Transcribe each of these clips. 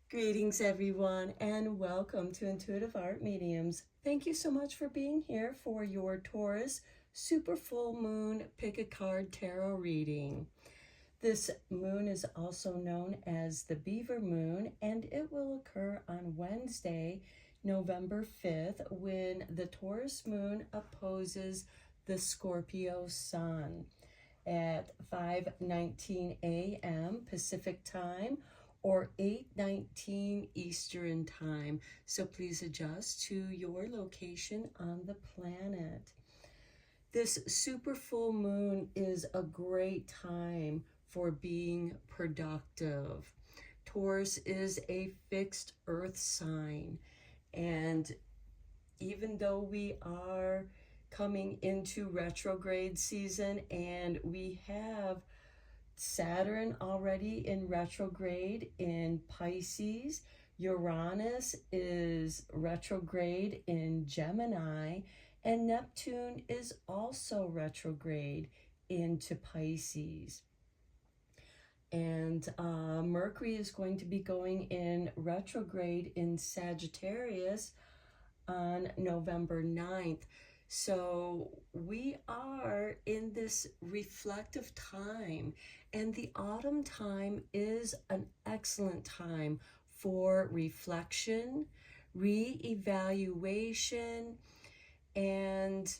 Greetings, everyone, and welcome to Intuitive Art Mediums. Thank you so much for being here for your Taurus Super Full Moon Pick a Card Tarot reading. This moon is also known as the Beaver Moon, and it will occur on Wednesday, November 5th, when the Taurus moon opposes the Scorpio sun at 5:19 a.m. Pacific time or 8:19 Eastern time. So please adjust to your location on the planet. This super full moon is a great time for being productive. Taurus is a fixed earth sign, and even though we are coming into retrograde season and we have Saturn already in retrograde in Pisces, Uranus is retrograde in Gemini, and Neptune is also retrograde into Pisces. And Mercury is going to be going in retrograde in Sagittarius on November 9th. So we are in this reflective time, and the autumn time is an excellent time for reflection, re-evaluation, and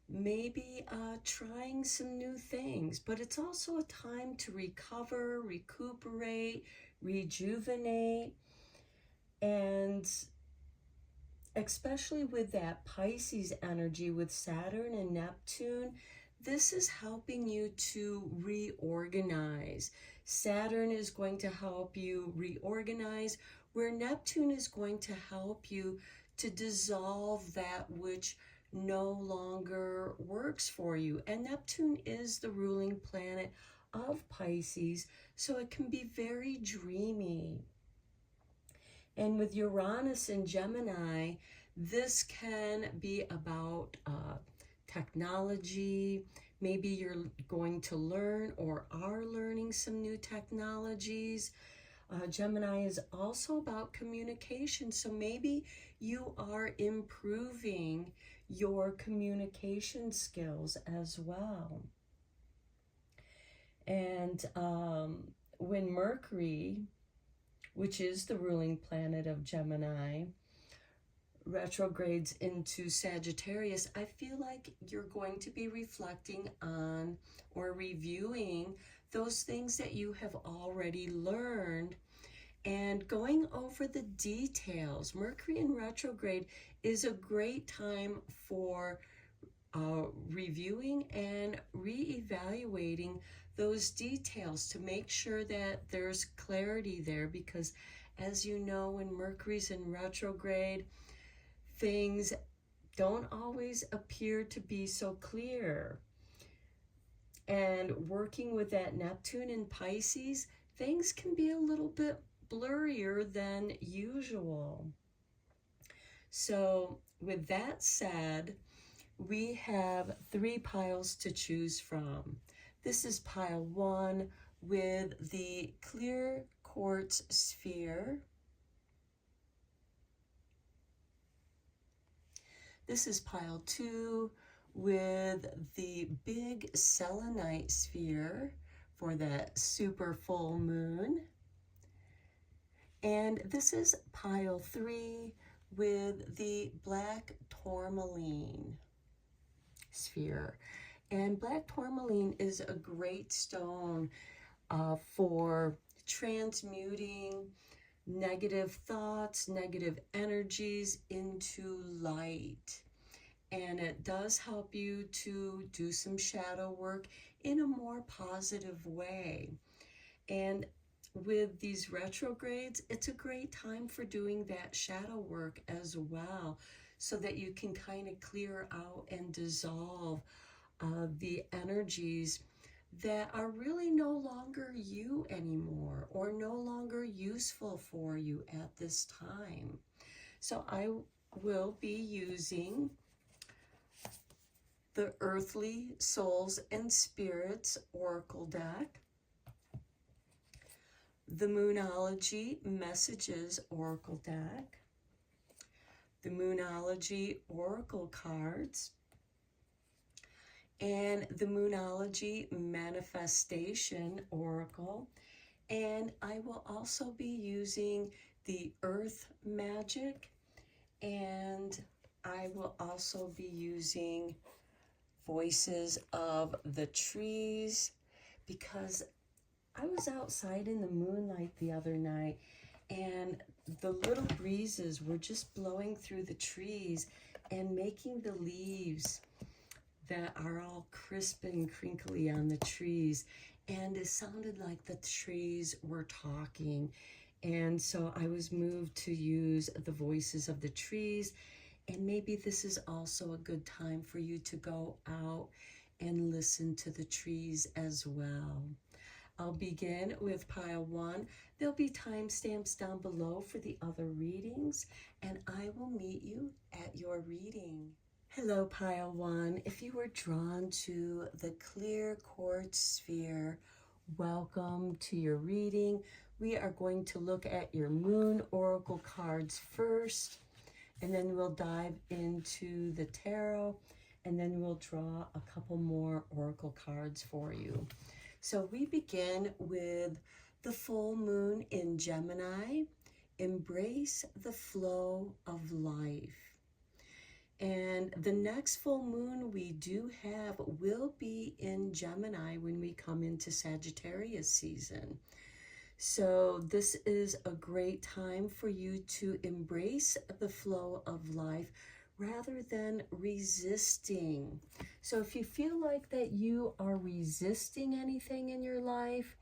maybe trying some new things. But it's also a time to recover, recuperate, rejuvenate, and especially with that Pisces energy with Saturn and Neptune, this is helping you to reorganize. Saturn is going to help you reorganize, where Neptune is going to help you to dissolve that which no longer works for you. And Neptune is the ruling planet of Pisces, so it can be very dreamy. And with Uranus and Gemini, this can be about technology. Maybe you're going to learn or are learning some new technologies. Gemini is also about communication. So maybe you are improving your communication skills as well. And when Mercury, which is the ruling planet of Gemini, retrogrades into Sagittarius, I feel like you're going to be reflecting on or reviewing those things that you have already learned and going over the details. Mercury in retrograde is a great time for reviewing and re-evaluating those details to make sure that there's clarity there, because as you know, when Mercury's in retrograde, things don't always appear to be so clear. And working with that Neptune in Pisces, things can be a little bit blurrier than usual. So with that said, we have 3 piles to choose from. This is pile 1 with the clear quartz sphere. This is pile 2 with the big selenite sphere for that super full moon. And this is pile 3 with the black tourmaline sphere. And black tourmaline is a great stone for transmuting negative thoughts, negative energies into light. And it does help you to do some shadow work in a more positive way. And with these retrogrades, it's a great time for doing that shadow work as well, so that you can kind of clear out and dissolve the energies that are really no longer you anymore or no longer useful for you at this time. So I will be using the Earthly Souls and Spirits Oracle deck, the Moonology Messages Oracle deck, the Moonology Oracle cards, and the Moonology Manifestation Oracle. And I will also be using the Earth Magic, and I will also be using Voices of the Trees, because I was outside in the moonlight the other night and the little breezes were just blowing through the trees and making the leaves that are all crisp and crinkly on the trees, and it sounded like the trees were talking. And so I was moved to use the voices of the trees, and maybe this is also a good time for you to go out and listen to the trees as well. I'll begin with pile 1. There'll be timestamps down below for the other readings, and I will meet you at your reading. Hello, pile 1. If you were drawn to the clear quartz sphere, welcome to your reading. We are going to look at your moon oracle cards first, and then we'll dive into the tarot, and then we'll draw a couple more oracle cards for you. So we begin with the full moon in Gemini. Embrace the flow of life. And the next full moon we do have will be in Gemini when we come into Sagittarius season. So this is a great time for you to embrace the flow of life rather than resisting. So if you feel like that you are resisting anything in your life,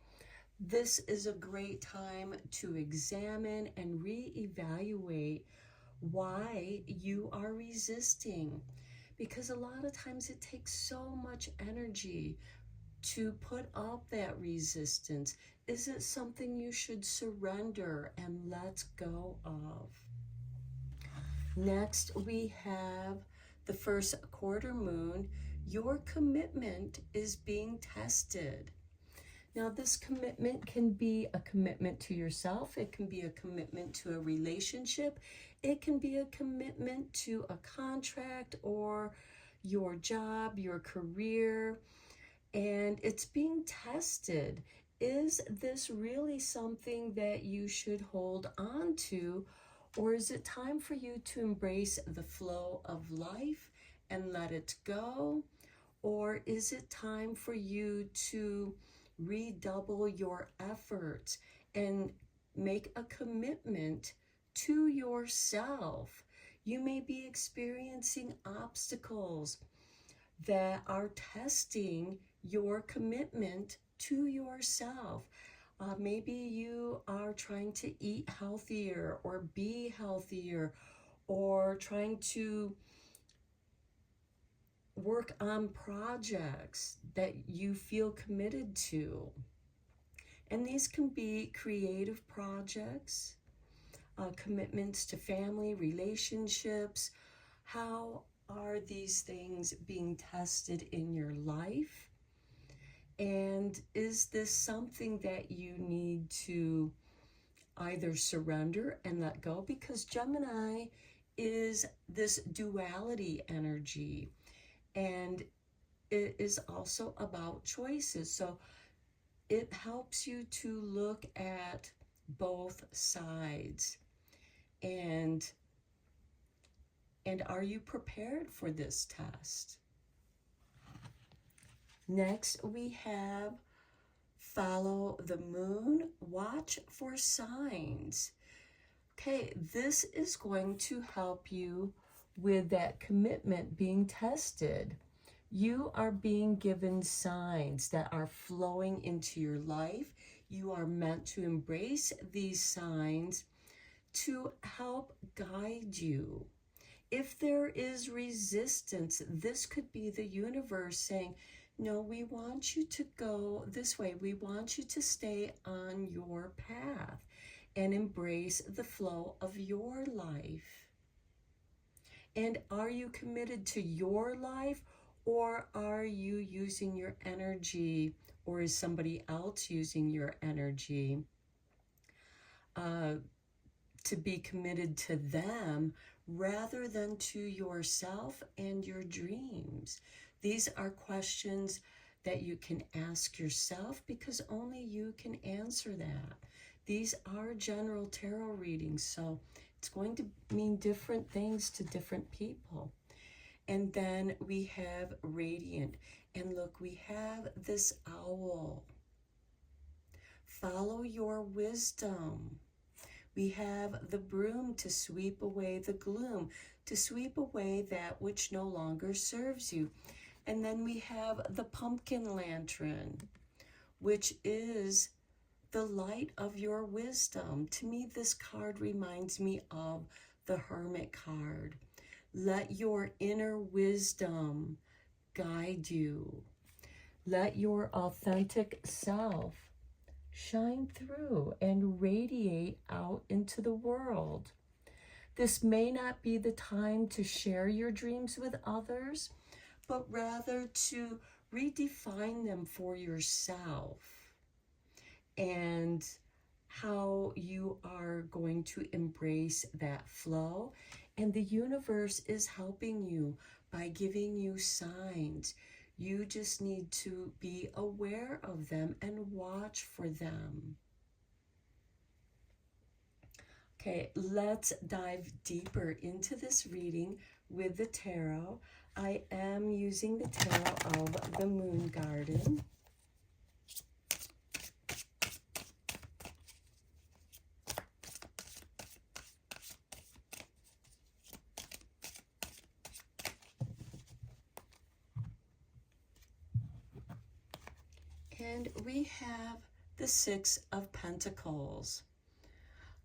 this is a great time to examine and reevaluate why you are resisting, because a lot of times it takes so much energy to put up that resistance. Is it something you should surrender and let go of? Next, we have the first quarter moon. Your commitment is being tested. Now, this commitment can be a commitment to yourself. It can be a commitment to a relationship. It can be a commitment to a contract or your job, your career, and it's being tested. Is this really something that you should hold on to, or is it time for you to embrace the flow of life and let it go? Or is it time for you to redouble your efforts and make a commitment to yourself? You may be experiencing obstacles that are testing your commitment to yourself. Maybe you are trying to eat healthier or be healthier, or trying to work on projects that you feel committed to. And these can be creative projects, commitments to family, relationships. How are these things being tested in your life? And is this something that you need to either surrender and let go? Because Gemini is this duality energy, and it is also about choices. So it helps you to look at both sides. And are you prepared for this test? Next, we have follow the moon, watch for signs. Okay, this is going to help you with that commitment being tested. You are being given signs that are flowing into your life. You are meant to embrace these signs to help guide you. If there is resistance, this could be the universe saying, no, we want you to go this way. We want you to stay on your path and embrace the flow of your life. And are you committed to your life, or are you using your energy, or is somebody else using your energy? to be committed to them rather than to yourself and your dreams. These are questions that you can ask yourself because only you can answer that. These are general tarot readings, so it's going to mean different things to different people. And then we have radiant. And look, we have this owl. Follow your wisdom. We have the broom to sweep away the gloom, to sweep away that which no longer serves you. And then we have the pumpkin lantern, which is the light of your wisdom. To me, this card reminds me of the Hermit card. Let your inner wisdom guide you. Let your authentic self shine through and radiate out into the world. This may not be the time to share your dreams with others, but rather to redefine them for yourself and how you are going to embrace that flow. And the universe is helping you by giving you signs. You just need to be aware of them and watch for them. Okay, let's dive deeper into this reading with the tarot. I am using the tarot of the Moon Garden. And we have the Six of Pentacles.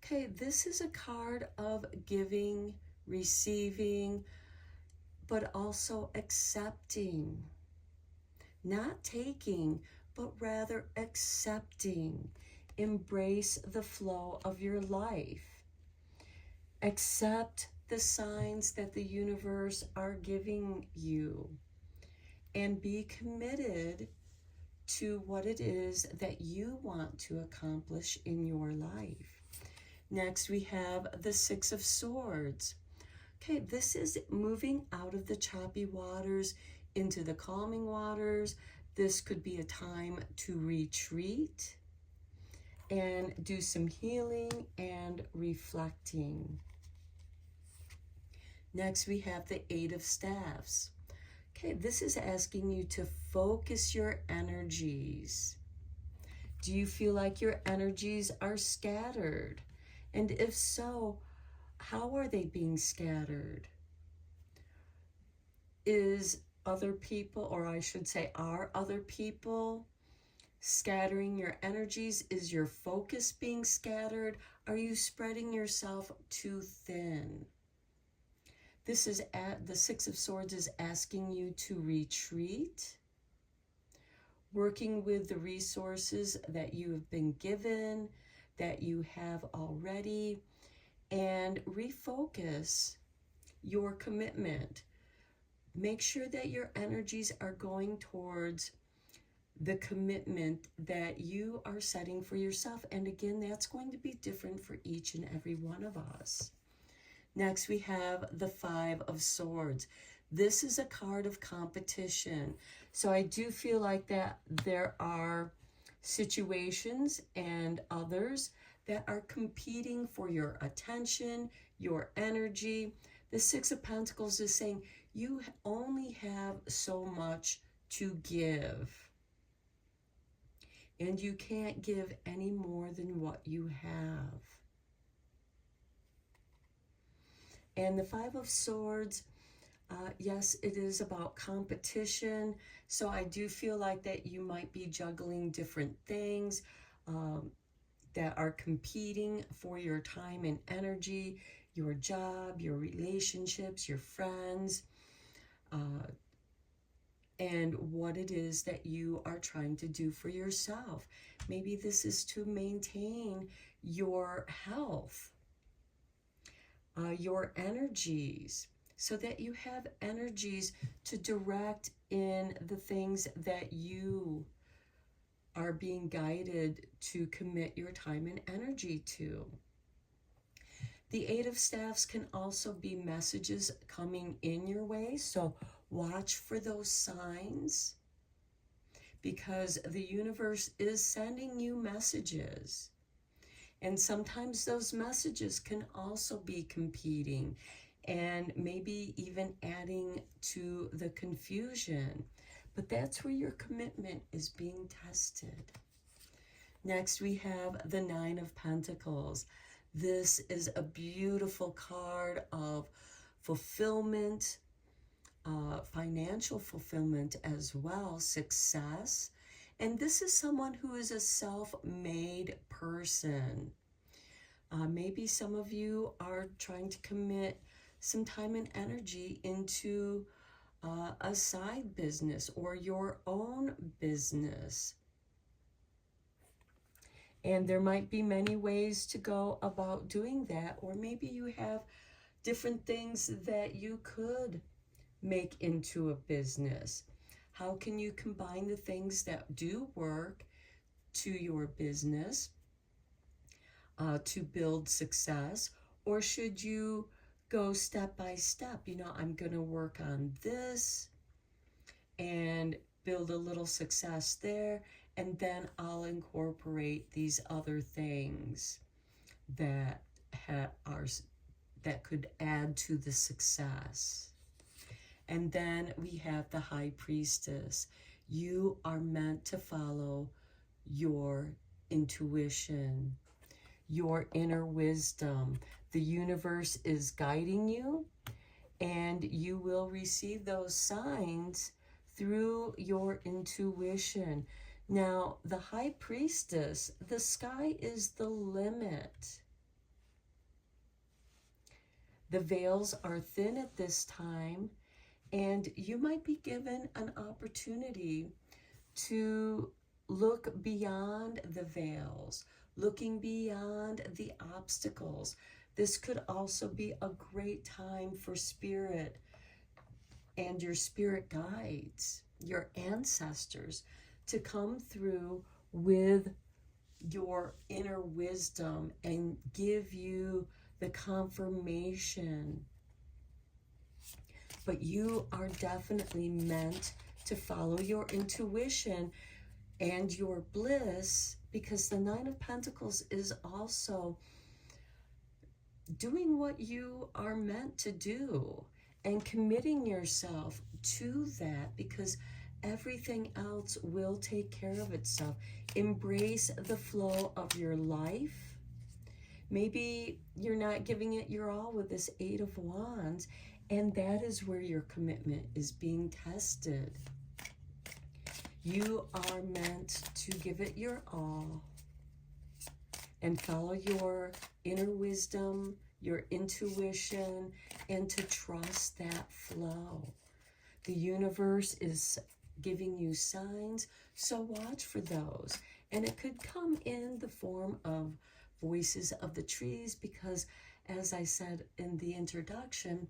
Okay, this is a card of giving, receiving, but also accepting. Not taking, but rather accepting. Embrace the flow of your life. Accept the signs that the universe are giving you. And be committed to what it is that you want to accomplish in your life. Next, we have the Six of Swords. Okay, this is moving out of the choppy waters into the calming waters. This could be a time to retreat and do some healing and reflecting. Next, we have the Eight of Staffs. Okay, this is asking you to focus your energies. Do you feel like your energies are scattered? And if so, how are they being scattered? Is other people, or I should say, are other people scattering your energies? Is your focus being scattered? Are you spreading yourself too thin? This is the Six of Swords is asking you to retreat, working with the resources that you have been given, that you have already, and refocus your commitment. Make sure that your energies are going towards the commitment that you are setting for yourself. And again, that's going to be different for each and every one of us. Next, we have the Five of Swords. This is a card of competition. So I do feel like that there are situations and others that are competing for your attention, your energy. The Six of Pentacles is saying you only have so much to give. And you can't give any more than what you have. And the Five of Swords, yes, it is about competition. So I do feel like that you might be juggling different things that are competing for your time and energy, your job, your relationships, your friends, and what it is that you are trying to do for yourself. Maybe this is to maintain your health, your energies, so that you have energies to direct in the things that you are being guided to commit your time and energy to. The Eight of Staffs can also be messages coming in your way, so watch for those signs, because the universe is sending you messages. And sometimes those messages can also be competing and maybe even adding to the confusion. But that's where your commitment is being tested. Next, we have the Nine of Pentacles. This is a beautiful card of fulfillment, financial fulfillment as well, success. And this is someone who is a self-made person. Maybe some of you are trying to commit some time and energy into a side business or your own business. And there might be many ways to go about doing that, or maybe you have different things that you could make into a business. How can you combine the things that do work to your business to build success? Or should you go step by step? You know, I'm going to work on this and build a little success there, and then I'll incorporate these other things that that could add to the success. And then we have the High Priestess. You are meant to follow your intuition, your inner wisdom. The universe is guiding you, and you will receive those signs through your intuition. Now, the High Priestess, the sky is the limit. The veils are thin at this time, and you might be given an opportunity to look beyond the veils, looking beyond the obstacles. This could also be a great time for spirit and your spirit guides, your ancestors, to come through with your inner wisdom and give you the confirmation. But you are definitely meant to follow your intuition and your bliss, because the Nine of Pentacles is also doing what you are meant to do and committing yourself to that, because everything else will take care of itself. Embrace the flow of your life. Maybe you're not giving it your all with this Eight of Wands, and that is where your commitment is being tested. You are meant to give it your all and follow your inner wisdom, your intuition, and to trust that flow. The universe is giving you signs, so watch for those. And it could come in the form of voices of the trees, because as I said in the introduction,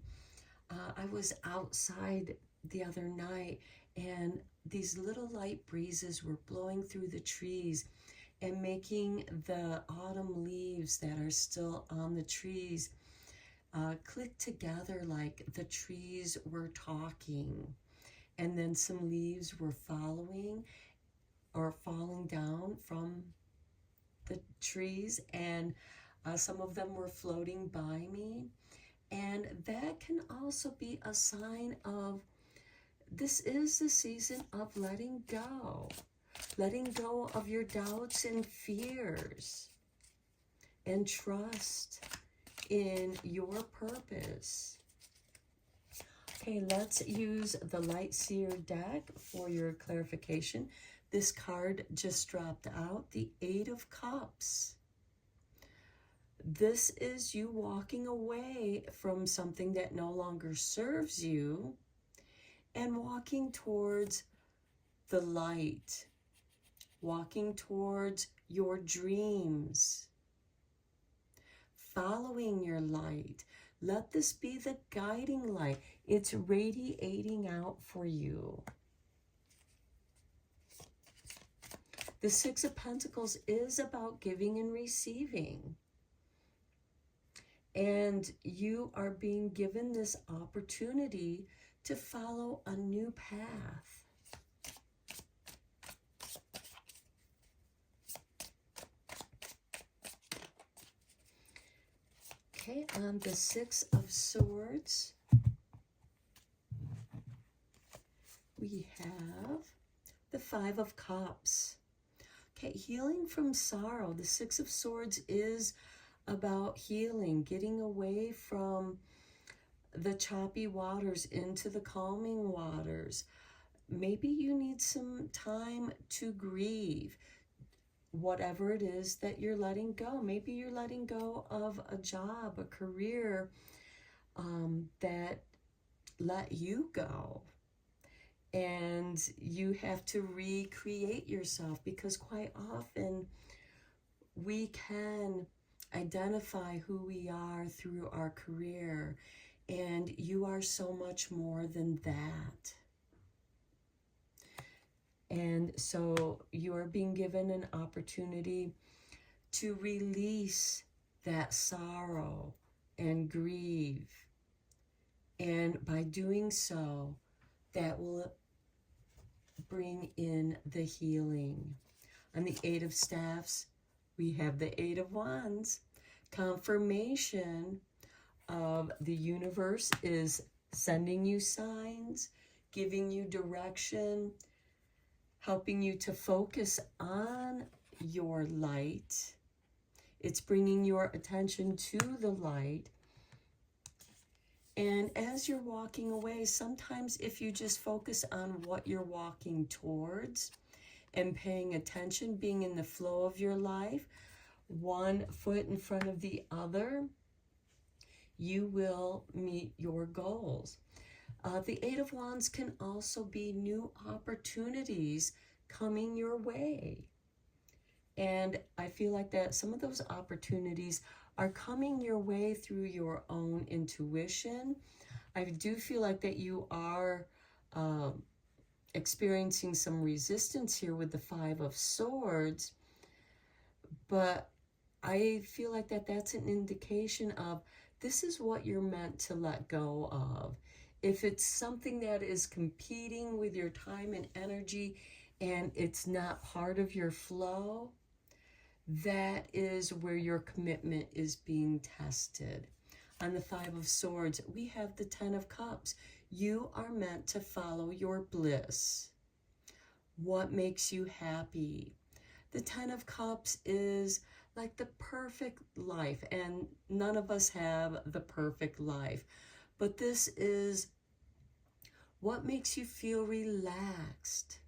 I was outside the other night, and these little light breezes were blowing through the trees and making the autumn leaves that are still on the trees click together, like the trees were talking. And then some leaves were following or falling down from the trees, and some of them were floating by me. And that can also be a sign of this is the season of letting go of your doubts and fears, and trust in your purpose. Okay, let's use the Light Seer deck for your clarification. This card just dropped out, the Eight of Cups. This is you walking away from something that no longer serves you and walking towards the light, walking towards your dreams, following your light. Let this be the guiding light. It's radiating out for you. The Six of Pentacles is about giving and receiving. And you are being given this opportunity to follow a new path. Okay, on the Six of Swords, we have the Five of Cups. Okay, healing from sorrow. The Six of Swords is about healing, getting away from the choppy waters into the calming waters. Maybe you need some time to grieve whatever it is that you're letting go. Maybe you're letting go of a job, a career that let you go. And you have to recreate yourself, because quite often we can identify who we are through our career, and you are so much more than that. And so you're being given an opportunity to release that sorrow and grieve. And by doing so, that will bring in the healing. On the Eight of Staffs, we have the Eight of Wands. Confirmation of the universe is sending you signs, giving you direction, helping you to focus on your light. It's bringing your attention to the light. And as you're walking away, sometimes if you just focus on what you're walking towards and paying attention, being in the flow of your life, one foot in front of the other, you will meet your goals. The Eight of Wands can also be new opportunities coming your way. And I feel like that some of those opportunities are coming your way through your own intuition. I do feel like that you are experiencing some resistance here with the Five of Swords, but I feel like that's an indication of this is what you're meant to let go of. If it's something that is competing with your time and energy and it's not part of your flow, that is where your commitment is being tested. On the Five of Swords, we have the Ten of Cups. You are meant to follow your bliss. What makes you happy? The Ten of Cups is like the perfect life, and none of us have the perfect life. But this is what makes you feel relaxed.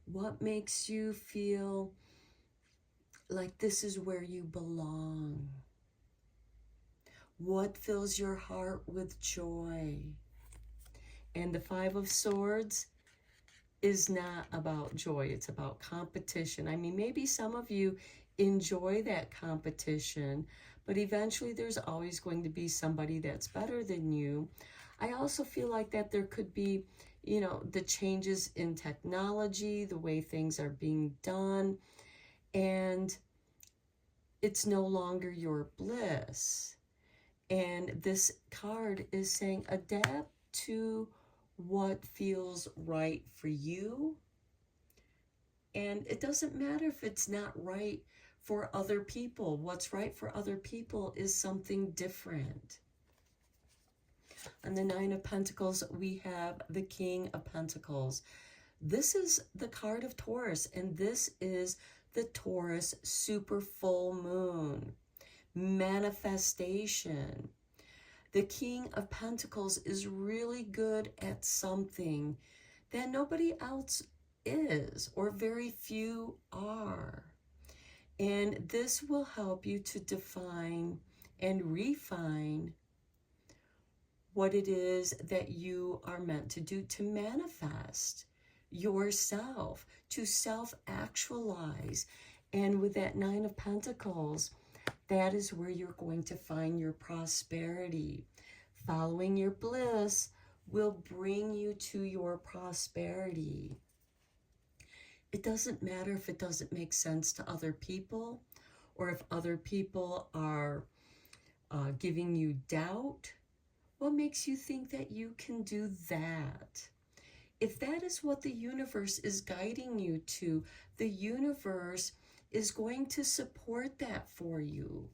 What makes you feel like this is where you belong? What fills your heart with joy? And the Five of Swords is not about joy. It's about competition. I mean, maybe some of you enjoy that competition, but eventually there's always going to be somebody that's better than you. I also feel like that there could be, you know, the changes in technology, the way things are being done, and it's no longer your bliss. And this card is saying adapt to what feels right for you. And it doesn't matter if it's not right for other people. What's right for other people is something different. On the Nine of Pentacles, we have the King of Pentacles. This is the card of Taurus, and this is the Taurus super full moon. Manifestation. The King of Pentacles is really good at something that nobody else is, or very few are. And this will help you to define and refine what it is that you are meant to do to manifest yourself, to self-actualize. And with that Nine of Pentacles, that is where you're going to find your prosperity. Following your bliss will bring you to your prosperity. It doesn't matter if it doesn't make sense to other people, or if other people are giving you doubt. What makes you think that you can do that? If that is what the universe is guiding you to, the universe is going to support that for you.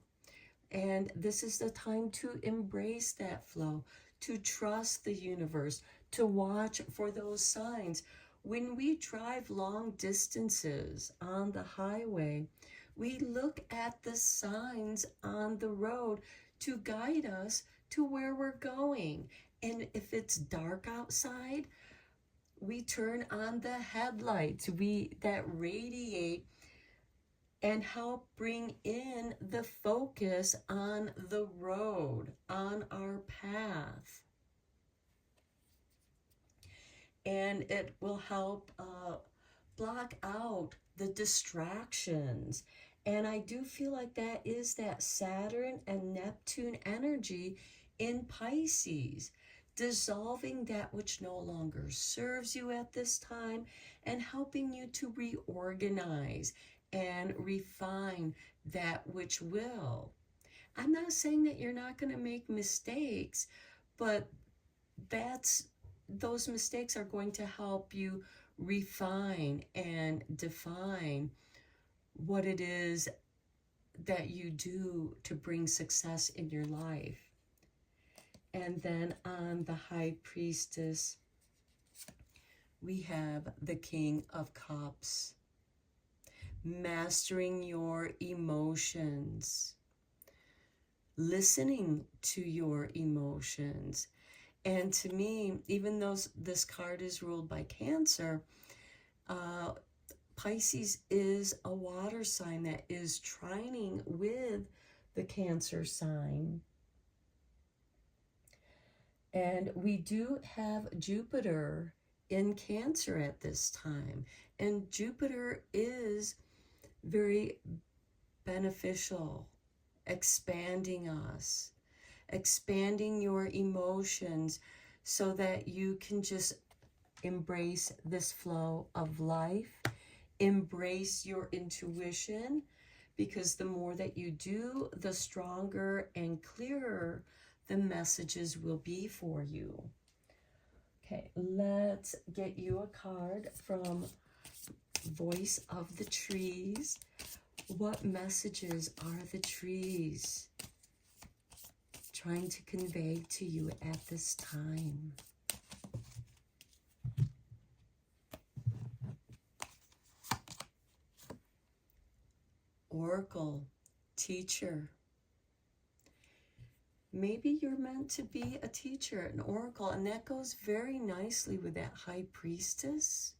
And this is the time to embrace that flow, to trust the universe, to watch for those signs. When we drive long distances on the highway, we look at the signs on the road to guide us to where we're going. And if it's dark outside, we turn on the headlights that radiate and help bring in the focus on the road, on our path. And it will help block out the distractions. And I do feel like that is that Saturn and Neptune energy in Pisces, dissolving that which no longer serves you at this time and helping you to reorganize and refine that which will. I'm not saying that you're not going to make mistakes, but those mistakes are going to help you refine and define what it is that you do to bring success in your life. And then on the High Priestess, we have the King of Cups. Mastering your emotions, listening to your emotions. And to me, even though this card is ruled by Cancer, Pisces is a water sign that is trining with the Cancer sign. And we do have Jupiter in Cancer at this time. And Jupiter is very beneficial, expanding us, expanding your emotions so that you can just embrace this flow of life, embrace your intuition, because the more that you do, the stronger and clearer the messages will be for you. Okay, let's get you a card from Voice of the Trees. What messages are the trees trying to convey to you at this time? Oracle, teacher. Maybe you're meant to be a teacher, an oracle, and that goes very nicely with that High Priestess.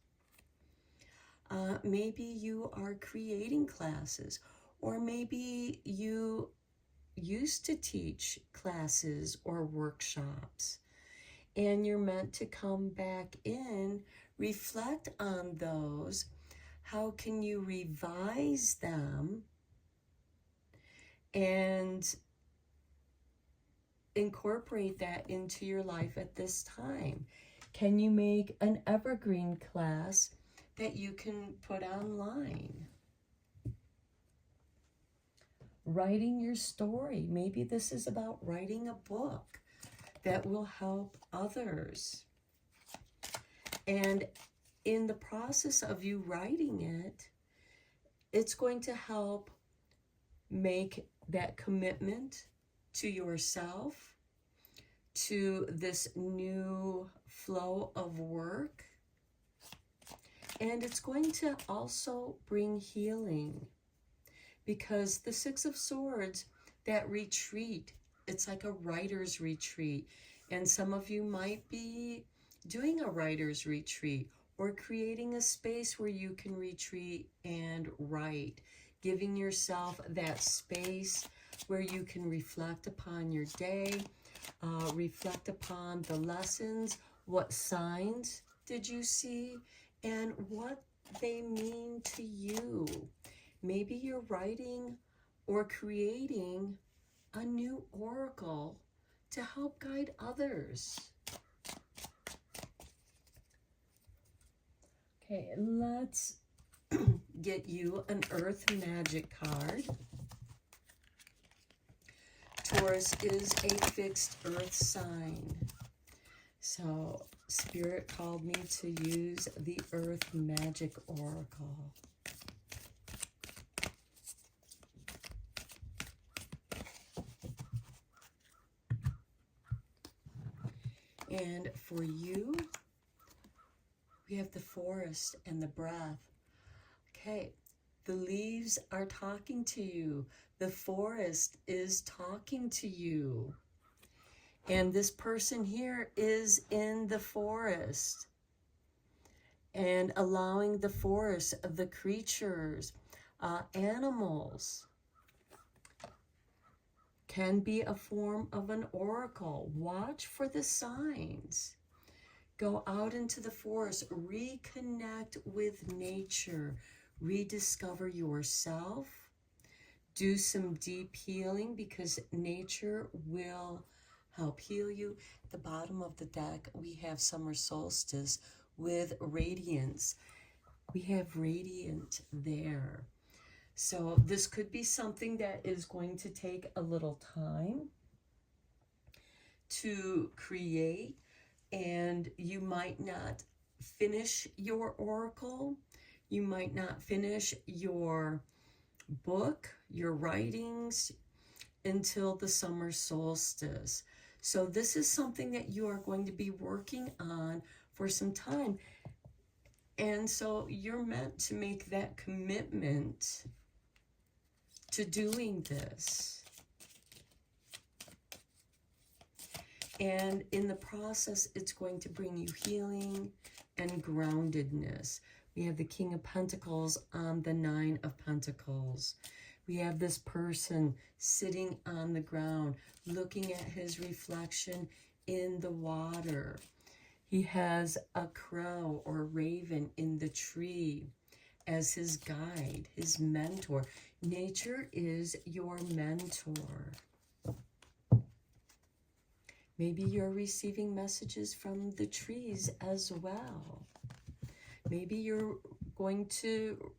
Maybe you are creating classes, or maybe you used to teach classes or workshops, and you're meant to come back in, reflect on those. How can you revise them and incorporate that into your life at this time? Can you make an evergreen class that you can put online? Writing your story. Maybe this is about writing a book that will help others. And in the process of you writing it, it's going to help make that commitment to yourself, to this new flow of work. And it's going to also bring healing, because the Six of Swords, that retreat, it's like a writer's retreat. And some of you might be doing a writer's retreat or creating a space where you can retreat and write, giving yourself that space where you can reflect upon your day, reflect upon the lessons, what signs did you see, and what they mean to you. Maybe you're writing or creating a new oracle to help guide others. Okay, let's get you an Earth Magic card. Taurus is a fixed Earth sign. So Spirit called me to use the Earth Magic Oracle. And for you, we have the forest and the breath. Okay, the leaves are talking to you. The forest is talking to you. And this person here is in the forest and allowing the forest, the creatures, animals, can be a form of an oracle. Watch for the signs. Go out into the forest, reconnect with nature, rediscover yourself, do some deep healing because nature will help heal you. At the bottom of the deck, we have summer solstice with radiance. We have radiant there. So this could be something that is going to take a little time to create, and you might not finish your oracle. You might not finish your book, your writings, until the summer solstice. So this is something that you are going to be working on for some time. And so you're meant to make that commitment to doing this. And in the process, it's going to bring you healing and groundedness. We have the King of Pentacles on the Nine of Pentacles. We have this person sitting on the ground, looking at his reflection in the water. He has a crow or raven in the tree as his guide, his mentor. Nature is your mentor. Maybe you're receiving messages from the trees as well. Maybe you're going to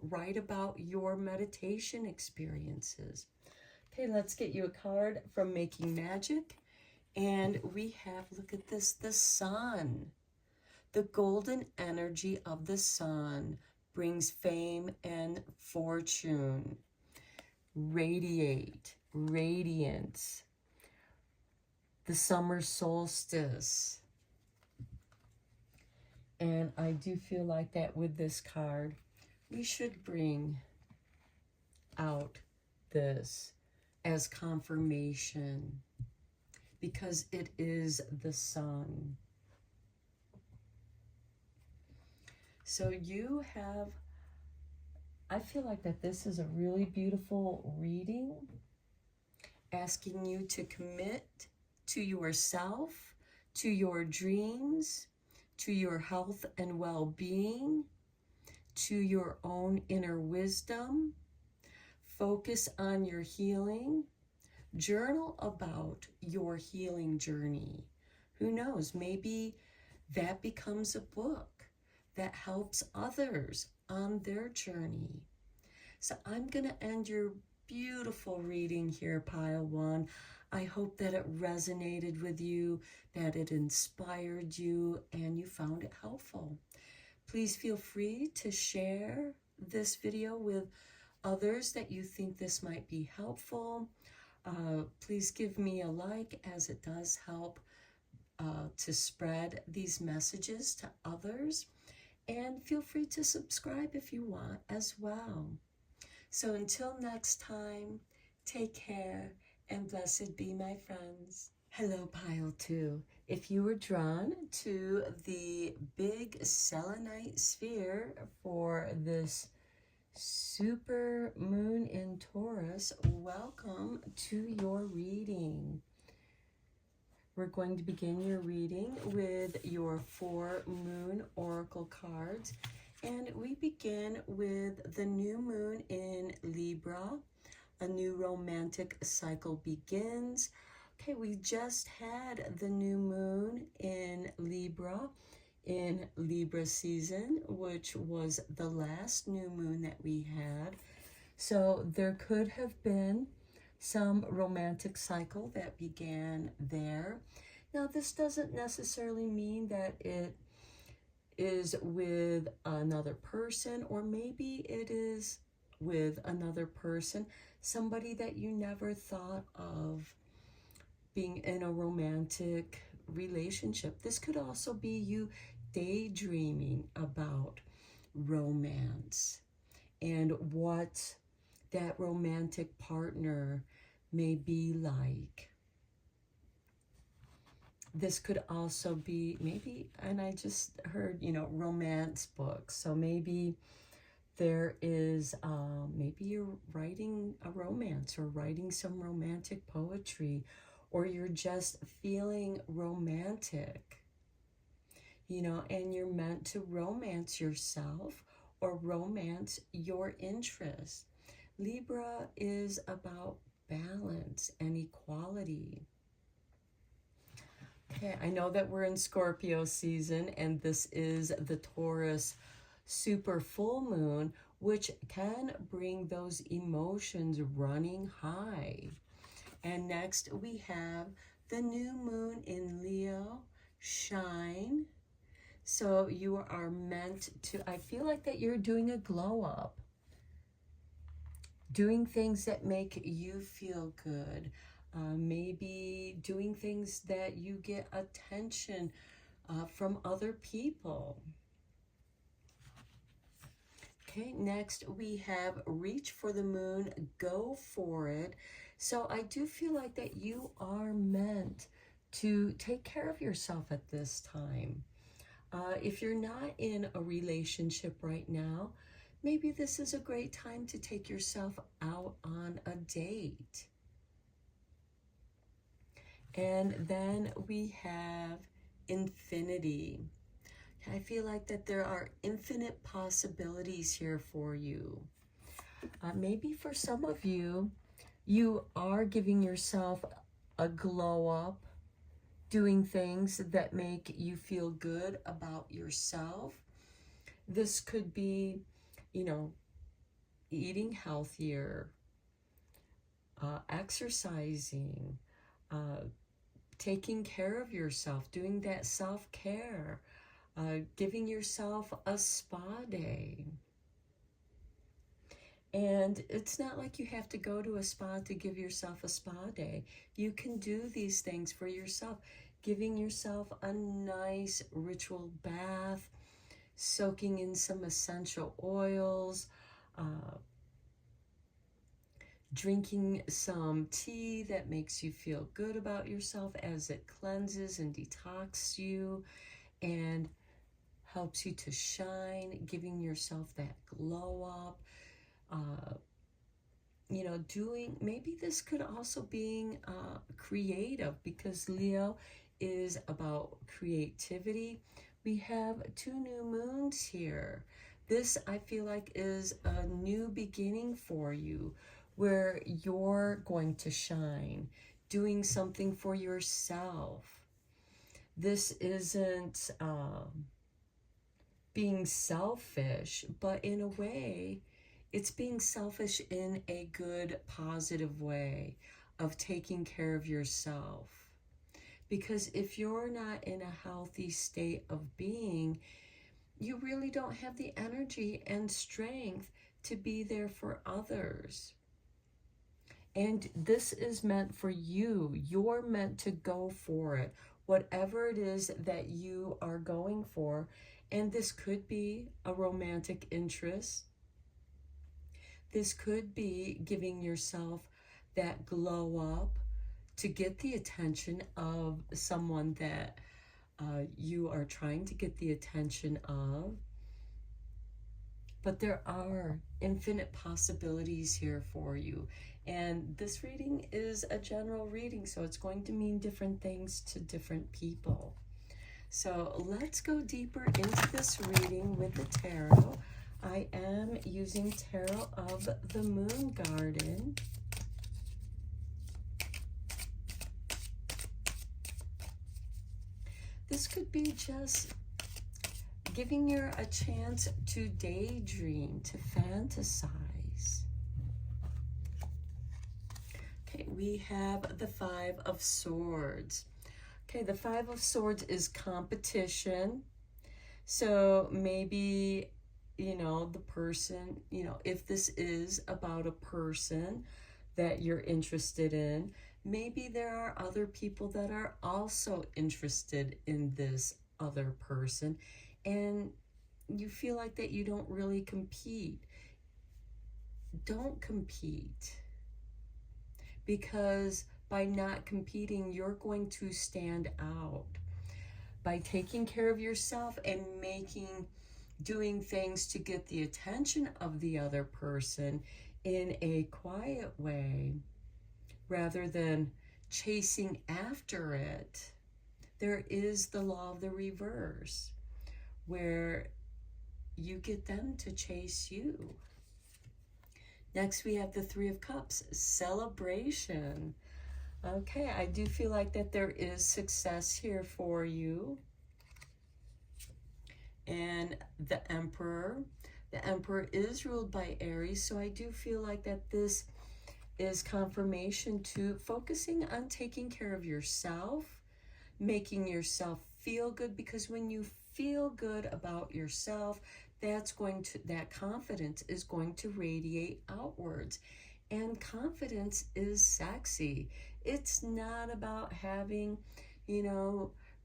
write about your meditation experiences. Okay, let's get you a card from Making Magic. And we have, look at this, the sun. The golden energy of the sun brings fame and fortune. Radiate, radiance. The summer solstice. And I do feel like that with this card, we should bring out this as confirmation because it is the sun. So you have, I feel like that this is a really beautiful reading, asking you to commit to yourself, to your dreams, to your health and well-being, to your own inner wisdom. Focus on your healing. Journal about your healing journey. Who knows, maybe that becomes a book that helps others on their journey. So I'm going to end your beautiful reading here, Pile 1. I hope that it resonated with you, that it inspired you, and you found it helpful. Please feel free to share this video with others that you think this might be helpful. Please give me a like, as it does help to spread these messages to others. And feel free to subscribe if you want as well. So until next time, take care and blessed be, my friends. Hello, Pile 2. If you were drawn to the big selenite sphere for this super moon in Taurus, welcome to your reading. We're going to begin your reading with your 4 moon oracle cards. And we begin with the new moon in Libra. A new romantic cycle begins. Okay, we just had the new moon in Libra in Libra season, which was the last new moon that we had. So there could have been some romantic cycle that began there. Now, this doesn't necessarily mean that it is with another person, or maybe it is with another person, somebody that you never thought of being in a romantic relationship. This could also be you daydreaming about romance and what that romantic partner may be like. This could also be maybe, and I just heard, romance books. So maybe there is, maybe you're writing a romance or writing some romantic poetry, or you're just feeling romantic, and you're meant to romance yourself or romance your interests. Libra is about balance and equality. Okay, I know that we're in Scorpio season, and this is the Taurus super full moon, which can bring those emotions running high. And next we have the new moon in Leo, shine. So you are meant to, I feel like that you're doing a glow up, doing things that make you feel good. Maybe doing things that you get attention from other people. Okay, next we have reach for the moon, go for it. So I do feel like that you are meant to take care of yourself at this time. If you're not in a relationship right now, maybe this is a great time to take yourself out on a date. And then we have infinity. I feel like that there are infinite possibilities here for you. Maybe for some of you, you are giving yourself a glow up, doing things that make you feel good about yourself. This could be, eating healthier, exercising, taking care of yourself, doing that self-care, giving yourself a spa day. And it's not like you have to go to a spa to give yourself a spa day. You can do these things for yourself, giving yourself a nice ritual bath, soaking in some essential oils, drinking some tea that makes you feel good about yourself as it cleanses and detoxes you and helps you to shine, giving yourself that glow up. Doing, maybe this could also being creative, because Leo is about creativity. We have 2 new moons here. This, I feel like, is a new beginning for you, where you're going to shine, doing something for yourself. This isn't being selfish, but in a way, it's being selfish in a good, positive way of taking care of yourself. Because if you're not in a healthy state of being, you really don't have the energy and strength to be there for others. And this is meant for you. You're meant to go for it, whatever it is that you are going for. And this could be a romantic interest. This could be giving yourself that glow up to get the attention of someone that you are trying to get the attention of. But there are infinite possibilities here for you. And this reading is a general reading, so it's going to mean different things to different people. So let's go deeper into this reading with the tarot. I am using Tarot of the Moon Garden. This could be just giving you a chance to daydream, to fantasize. Okay, we have the Five of Swords. Okay, the Five of Swords is competition. So maybe, the person, if this is about a person that you're interested in, maybe there are other people that are also interested in this other person, and you feel like that you don't really compete. Don't compete, because by not competing, you're going to stand out. By taking care of yourself and doing things to get the attention of the other person in a quiet way, rather than chasing after it, there is the law of the reverse, where you get them to chase you. Next, we have the Three of Cups, celebration. Okay, I do feel like that there is success here for you. And the Emperor. The Emperor is ruled by Aries, so I do feel like that this is confirmation to focusing on taking care of yourself, making yourself feel good, because when you feel good about yourself, that confidence is going to radiate outwards. And confidence is sexy. It's not about having,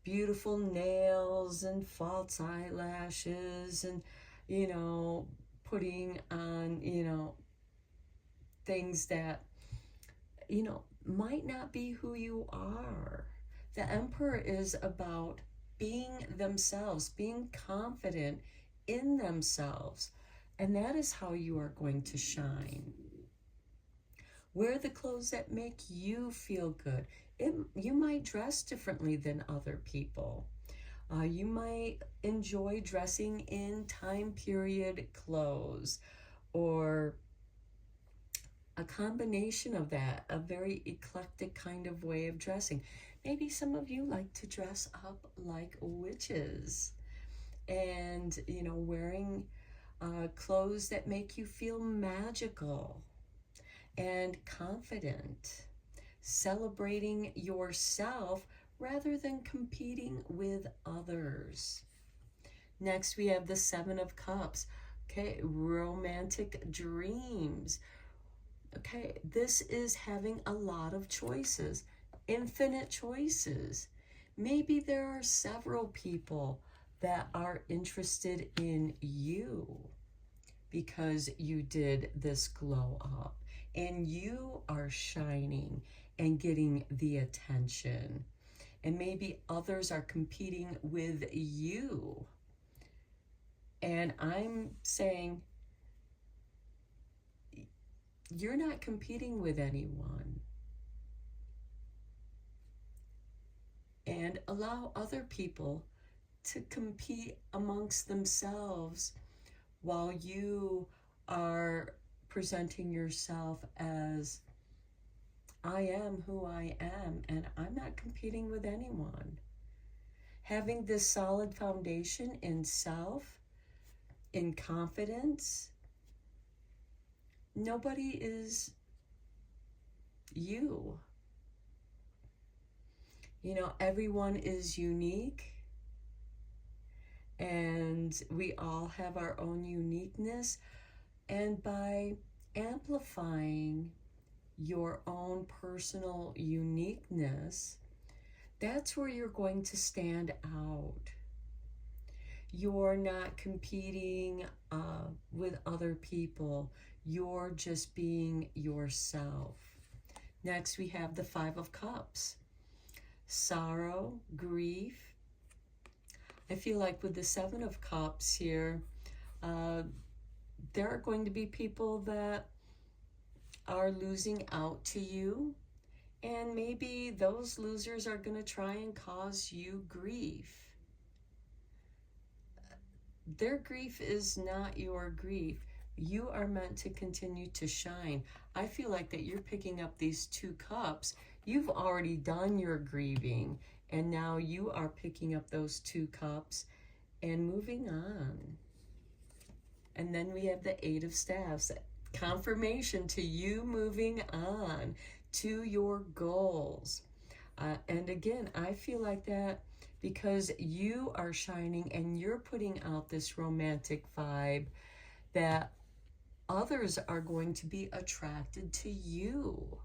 beautiful nails and false eyelashes and, putting on, things that, might not be who you are. The Emperor is about being themselves, being confident in themselves. And that is how you are going to shine. Wear the clothes that make you feel good. You might dress differently than other people. You might enjoy dressing in time period clothes, or a combination of that, a very eclectic kind of way of dressing. Maybe some of you like to dress up like witches, and, wearing clothes that make you feel magical and confident, celebrating yourself rather than competing with others. Next, we have the Seven of Cups. Okay, romantic dreams. Okay, this is having a lot of choices, infinite choices. Maybe there are several people that are interested in you because you did this glow up and you are shining and getting the attention. And maybe others are competing with you. And I'm saying, you're not competing with anyone. And allow other people to compete amongst themselves while you are presenting yourself as, I am who I am, and I'm not competing with anyone. Having this solid foundation in self, in confidence, nobody is you. Everyone is unique, and we all have our own uniqueness. And by amplifying your own personal uniqueness, that's where you're going to stand out. You're not competing with other people. You're just being yourself. Next, we have the Five of Cups. Sorrow, grief. I feel like with the Seven of Cups here, there are going to be people that are losing out to you, and maybe those losers are going to try and cause you grief. Their grief is not your grief. You are meant to continue to shine. I feel like that you're picking up these two cups. You've already done your grieving, and now you are picking up those two cups and moving on. And then we have the Eight of Staffs, confirmation to you moving on to your goals. And again, I feel like that because you are shining and you're putting out this romantic vibe that others are going to be attracted to you.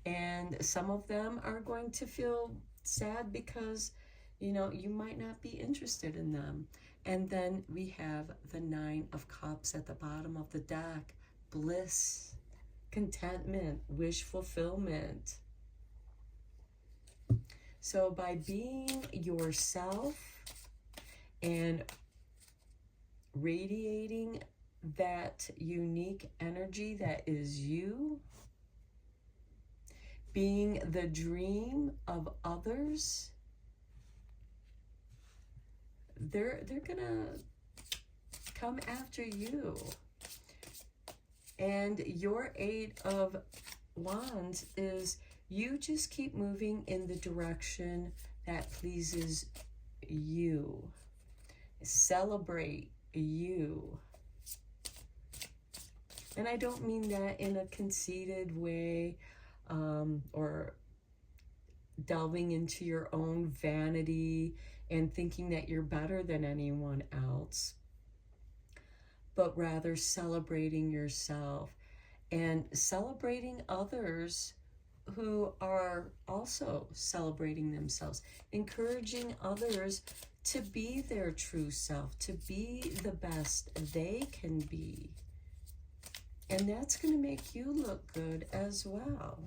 And some of them are going to feel sad because, you might not be interested in them. And then we have the Nine of Cups at the bottom of the deck. Bliss, contentment, wish fulfillment. So by being yourself and radiating that unique energy that is you, being the dream of others, they're gonna come after you. And your Eight of Wands is you just keep moving in the direction that pleases you. Celebrate you. And I don't mean that in a conceited way, or delving into your own vanity and thinking that you're better than anyone else, but rather celebrating yourself and celebrating others who are also celebrating themselves, encouraging others to be their true self, to be the best they can be. And that's going to make you look good as well.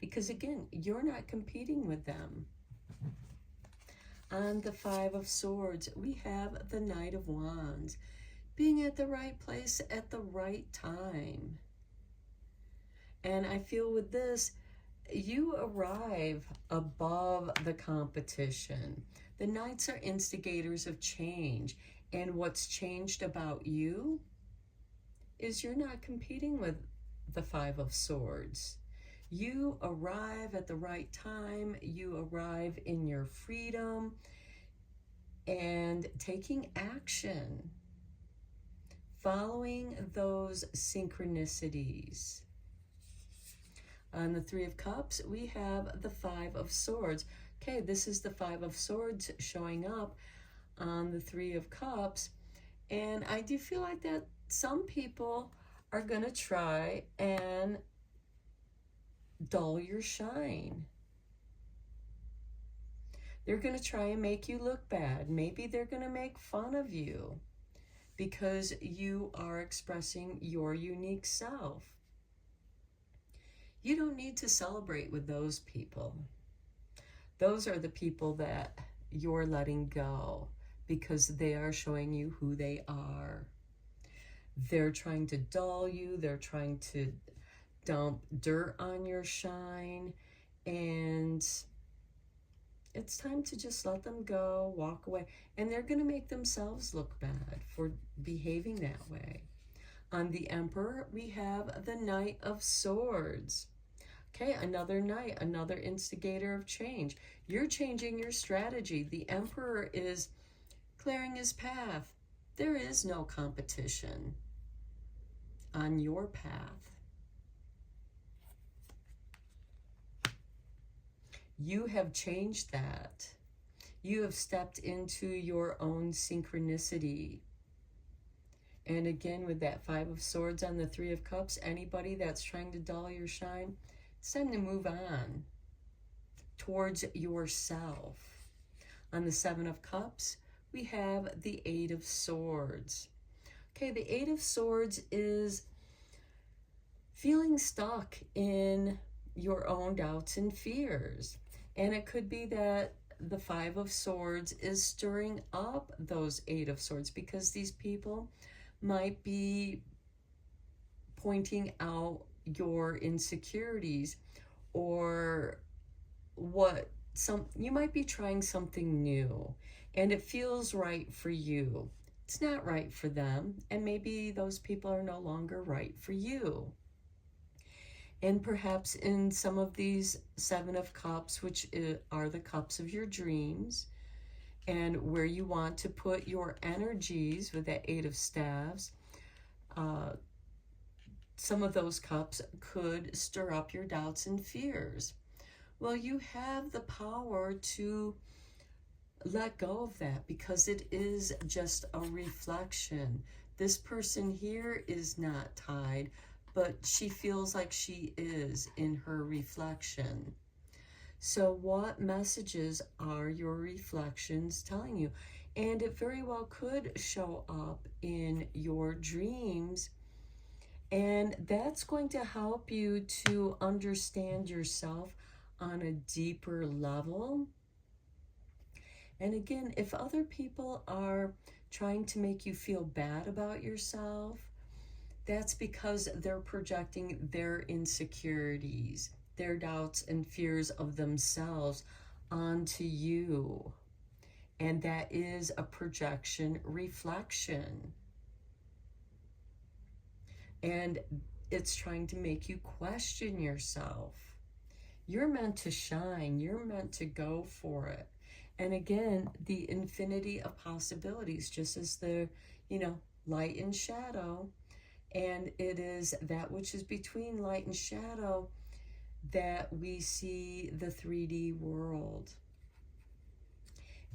Because again, you're not competing with them. On the Five of Swords, we have the Knight of Wands, being at the right place at the right time. And I feel with this, you arrive above the competition. The Knights are instigators of change. And what's changed about you is you're not competing with the Five of Swords. You arrive at the right time. You arrive in your freedom and taking action, following those synchronicities. On the Three of Cups, we have the Five of Swords. Okay, this is the Five of Swords showing up on the Three of Cups. And I do feel like that some people are going to try and dull your shine. They're going to try and make you look bad. Maybe they're going to make fun of you because you are expressing your unique self. You don't need to celebrate with those people. Those are the people that you're letting go because they are showing you who they are. They're trying to dull you. They're trying to dump dirt on your shine. And it's time to just let them go, walk away. And they're going to make themselves look bad for behaving that way. On the Emperor, we have the Knight of Swords. Okay, another knight, another instigator of change. You're changing your strategy. The Emperor is clearing his path. There is no competition on your path. You have changed that. You have stepped into your own synchronicity. And again, with that Five of Swords on the Three of Cups, anybody that's trying to dull your shine, it's time to move on towards yourself. On the Seven of Cups, we have the Eight of Swords. Okay, the Eight of Swords is feeling stuck in your own doubts and fears. And it could be that the Five of Swords is stirring up those Eight of Swords because these people might be pointing out your insecurities or you might be trying something new and it feels right for you. It's not right for them, and maybe those people are no longer right for you. And perhaps in some of these Seven of Cups, which are the cups of your dreams, and where you want to put your energies with that Eight of Staves, some of those cups could stir up your doubts and fears. Well, you have the power to let go of that, because it is just a reflection. This person here is not tied, but she feels like she is in her reflection. So what messages are your reflections telling you? And it very well could show up in your dreams, and that's going to help you to understand yourself on a deeper level. And again, if other people are trying to make you feel bad about yourself, that's because they're projecting their insecurities, their doubts and fears of themselves onto you. And that is a projection reflection. And it's trying to make you question yourself. You're meant to shine. You're meant to go for it. And again, the infinity of possibilities, just as the, light and shadow. And it is that which is between light and shadow that we see the 3D world.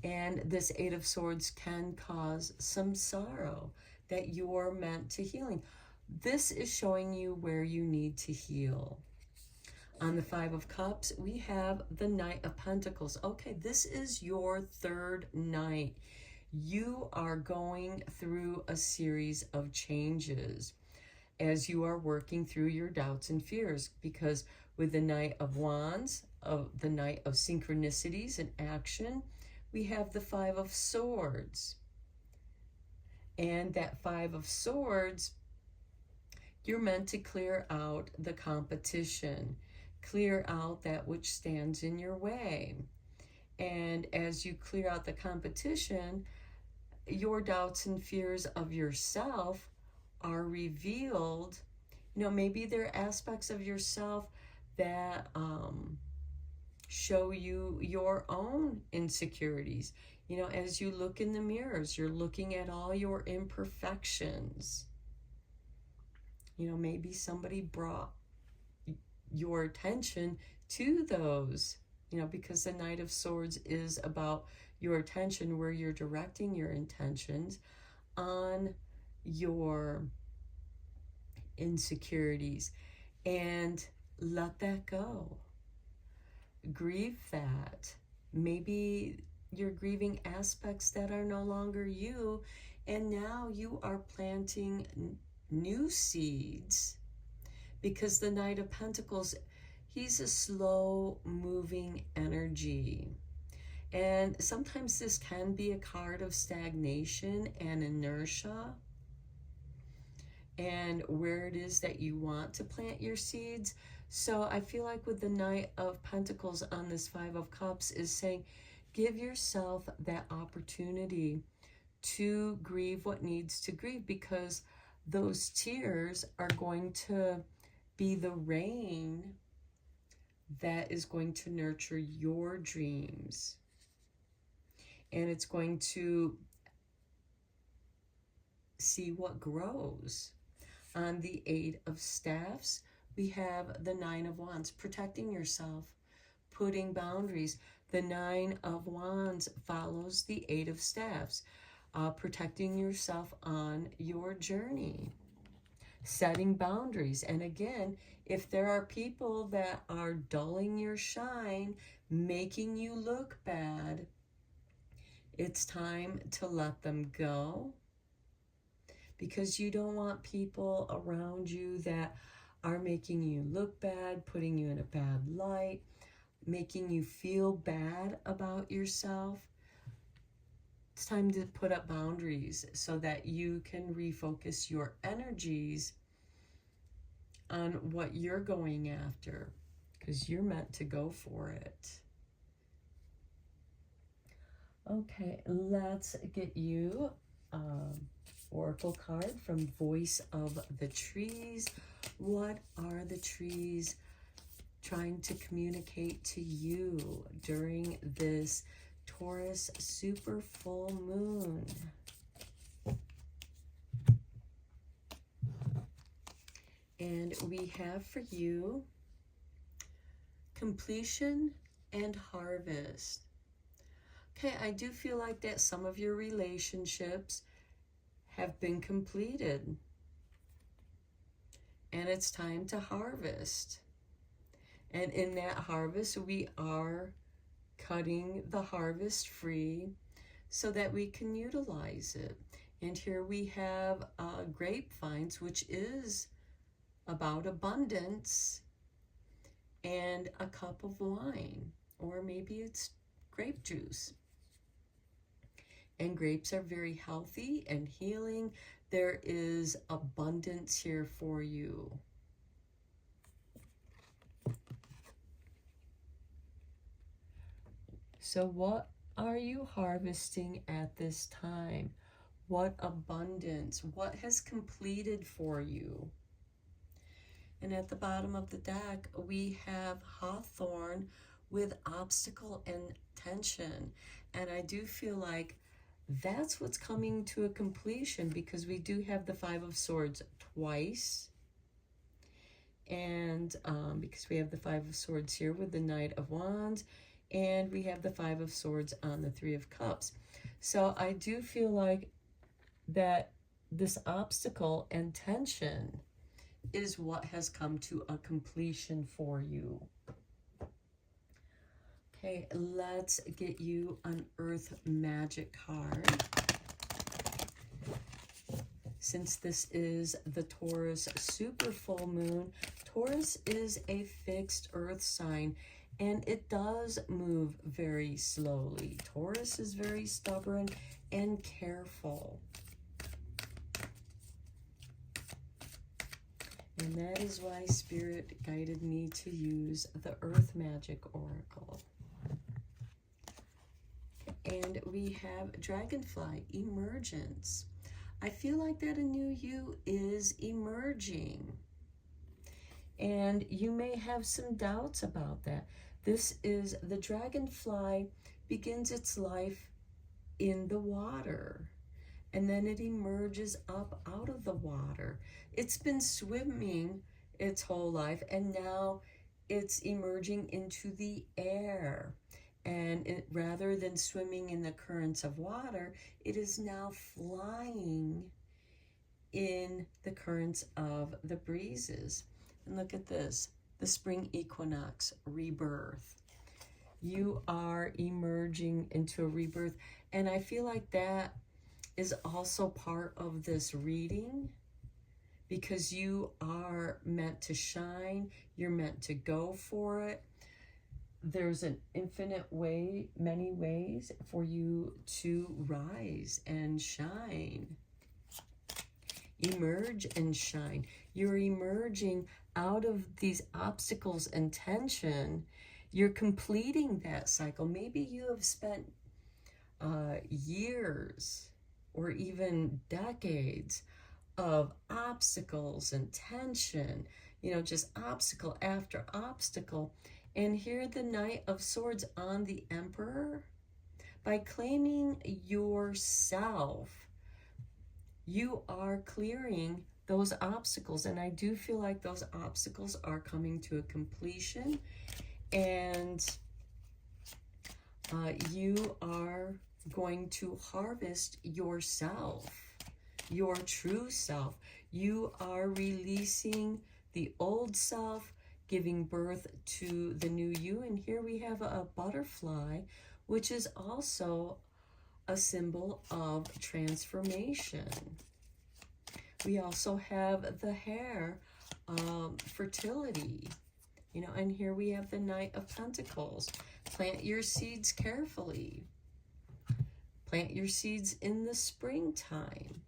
And this Eight of Swords can cause some sorrow that you're meant to healing. This is showing you where you need to heal. On the Five of Cups, we have the Knight of Pentacles. Okay, this is your third night. You are going through a series of changes as you are working through your doubts and fears, because with the Knight of Wands, the Knight of Synchronicities and Action, we have the Five of Swords. And that Five of Swords, you're meant to clear out the competition, clear out that which stands in your way. And as you clear out the competition, your doubts and fears of yourself are revealed. Maybe there are aspects of yourself that show you your own insecurities. As you look in the mirrors, you're looking at all your imperfections. Maybe somebody brought your attention to those, because the Knight of Swords is about your attention, where you're directing your intentions on your insecurities, and let that go. Grieve that. Maybe you're grieving aspects that are no longer you, and now you are planting new seeds, because the Knight of Pentacles, he's a slow moving energy. And sometimes this can be a card of stagnation and inertia, and where it is that you want to plant your seeds. So I feel like with the Knight of Pentacles on this Five of Cups is saying, give yourself that opportunity to grieve what needs to grieve, because those tears are going to be the rain that is going to nurture your dreams. And it's going to see what grows. On the Eight of Staffs, we have the Nine of Wands, protecting yourself, putting boundaries. The Nine of Wands follows the Eight of Staffs, protecting yourself on your journey, setting boundaries. And again, if there are people that are dulling your shine, making you look bad, it's time to let them go, because you don't want people around you that are making you look bad, putting you in a bad light, making you feel bad about yourself. It's time to put up boundaries so that you can refocus your energies on what you're going after, because you're meant to go for it. Okay, let's get you Oracle card from Voice of the Trees. What are the trees trying to communicate to you during this Taurus super full moon? And we have for you completion and harvest. Okay, I do feel like that some of your relationships have been completed. And it's time to harvest. And in that harvest, we are cutting the harvest free so that we can utilize it. And here we have grapevines, which is about abundance, and a cup of wine, or maybe it's grape juice. And grapes are very healthy and healing. There is abundance here for you. So what are you harvesting at this time? What abundance? What has completed for you? And at the bottom of the deck, we have Hawthorn with obstacle and tension. And I do feel like that's what's coming to a completion, because we do have the Five of Swords twice. And because we have the Five of Swords here with the Knight of Wands, and we have the Five of Swords on the Three of Cups. So I do feel like that this obstacle and tension is what has come to a completion for you. Okay, let's get you an Earth Magic card. Since this is the Taurus super full moon, Taurus is a fixed earth sign, and it does move very slowly. Taurus is very stubborn and careful. And that is why Spirit guided me to use the Earth Magic Oracle. And we have Dragonfly, Emergence. I feel like that a new you is emerging. And you may have some doubts about that. This is the dragonfly begins its life in the water, and then it emerges up out of the water. It's been swimming its whole life, and now it's emerging into the air. And rather than swimming in the currents of water, it is now flying in the currents of the breezes. And look at this, the spring equinox, rebirth. You are emerging into a rebirth. And I feel like that is also part of this reading, because you are meant to shine. You're meant to go for it. There's an infinite way, many ways for you to rise and shine. Emerge and shine. You're emerging out of these obstacles and tension. You're completing that cycle. Maybe you have spent years or even decades of obstacles and tension, you know, just obstacle after obstacle. And here the Knight of Swords on the Emperor. By claiming yourself, you are clearing those obstacles. And I do feel like those obstacles are coming to a completion. And you are going to harvest yourself, your true self. You are releasing the old self, giving birth to the new you. And here we have a butterfly, which is also a symbol of transformation. We also have the hare, fertility, you know, and here we have the Knight of Pentacles. Plant your seeds carefully. Plant your seeds in the springtime.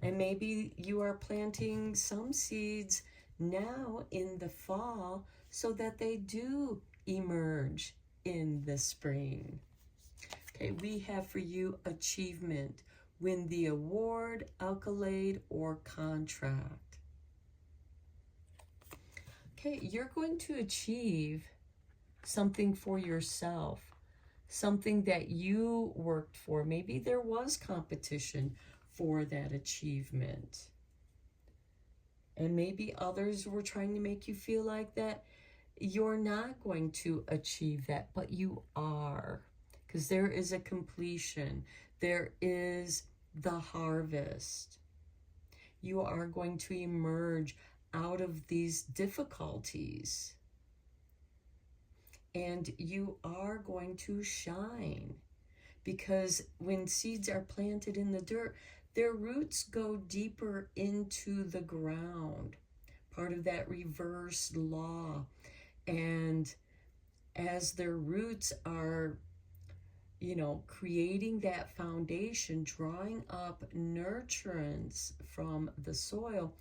And maybe you are planting some seeds now in the fall so that they do emerge in the spring. Okay, we have for you achievement. Win the award, accolade, or contract. Okay, you're going to achieve something for yourself, something that you worked for. Maybe there was competition for that achievement. And maybe others were trying to make you feel like that you're not going to achieve that, but you are. Because there is a completion. There is the harvest. You are going to emerge out of these difficulties. And you are going to shine. Because when seeds are planted in the dirt, their roots go deeper into the ground. Part of that reverse law. And as their roots are, creating that foundation, drawing up nurturance from the soil,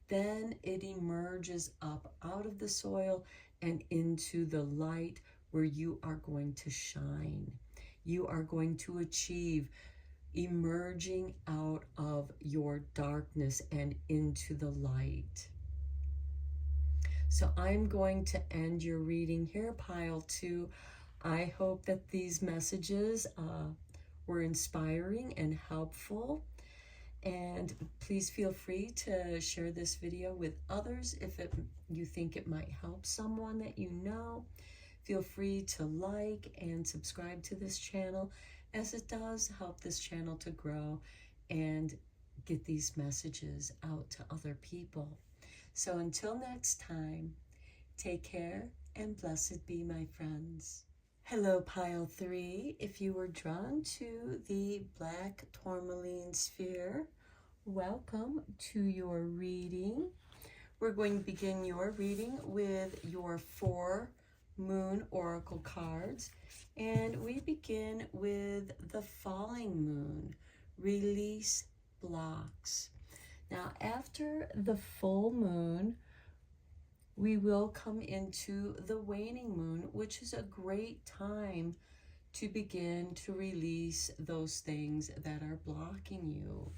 then it emerges up out of the soil and into the light where you are going to shine. You are going to achieve emerging out of your darkness and into the light. So I'm going to end your reading here, pile 2. I hope that these messages were inspiring and helpful. And please feel free to share this video with others if you think it might help someone that you know. Feel free to like and subscribe to this channel, as it does help this channel to grow and get these messages out to other people. So until next time, take care and blessed be, my friends. Hello, pile 3. If you were drawn to the black tourmaline sphere, welcome to your reading. We're going to begin your reading with your 4 moon oracle cards, and we begin with the falling moon. Release blocks. Now, after the full moon, we will come into the waning moon, which is a great time to begin to release those things that are blocking you.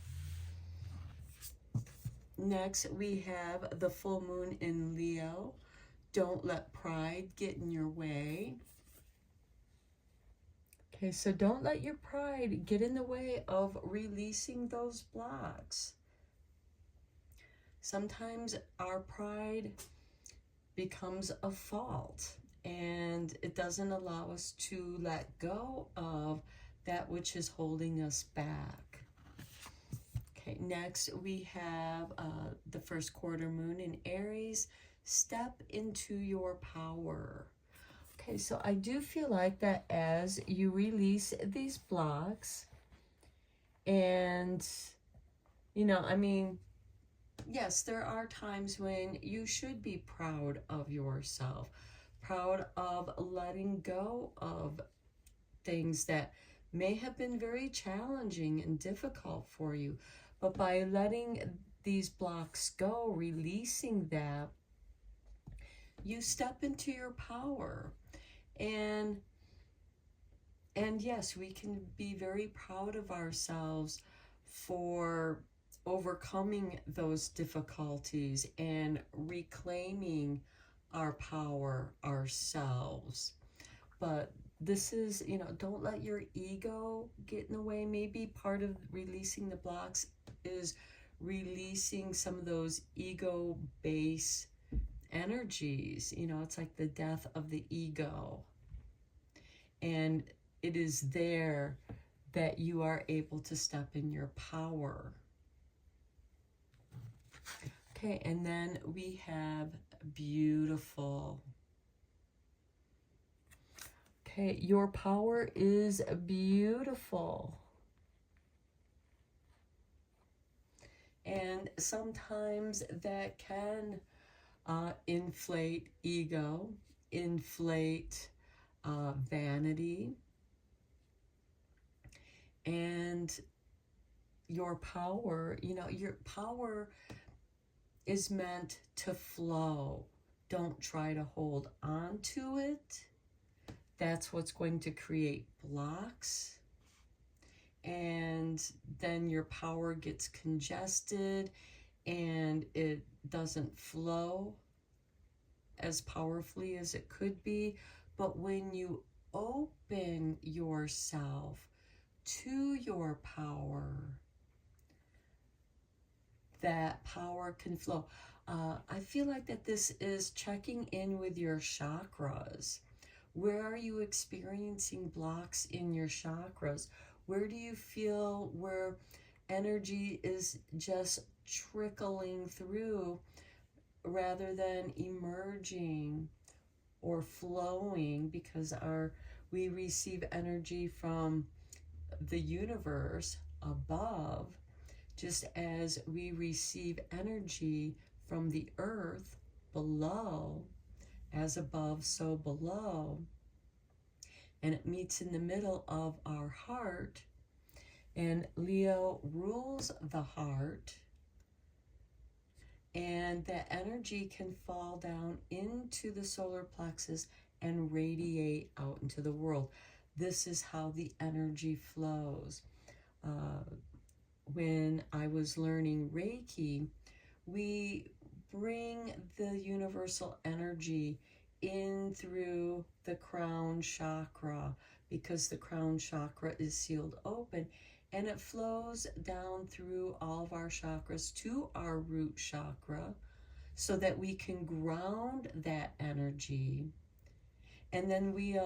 Next, we have the full moon in Leo. Don't let pride get in your way. Okay, so don't let your pride get in the way of releasing those blocks. Sometimes our pride becomes a fault, and it doesn't allow us to let go of that which is holding us back. Okay, next we have the first quarter moon in Aries. Step into your power. Okay, so I do feel like that as you release these blocks, and yes, there are times when you should be proud of yourself, proud of letting go of things that may have been very challenging and difficult for you. But by letting these blocks go, releasing that, you step into your power. And yes, we can be very proud of ourselves for overcoming those difficulties and reclaiming our power ourselves. But this is, don't let your ego get in the way. Maybe part of releasing the blocks is releasing some of those ego-based energies. It's like the death of the ego. And it is there that you are able to step in your power. Okay, and then we have beautiful. Okay, your power is beautiful. And sometimes that can inflate ego, inflate vanity. And your power, your power is meant to flow. Don't try to hold on to it. That's what's going to create blocks. And then your power gets congested and it doesn't flow. as powerfully as it could be, but when you open yourself to your power, that power can flow. I feel like that this is checking in with your chakras. Where are you experiencing blocks in your chakras? Where do you feel where energy is just trickling through rather than emerging or flowing? Because we receive energy from the universe above, just as we receive energy from the earth below. As above, so below. And it meets in the middle of our heart. And Leo rules the heart. And that energy can fall down into the solar plexus and radiate out into the world. This is how the energy flows. When I was learning Reiki, we bring the universal energy in through the crown chakra, because the crown chakra is sealed open, and it flows down through all of our chakras to our root chakra so that we can ground that energy, and then we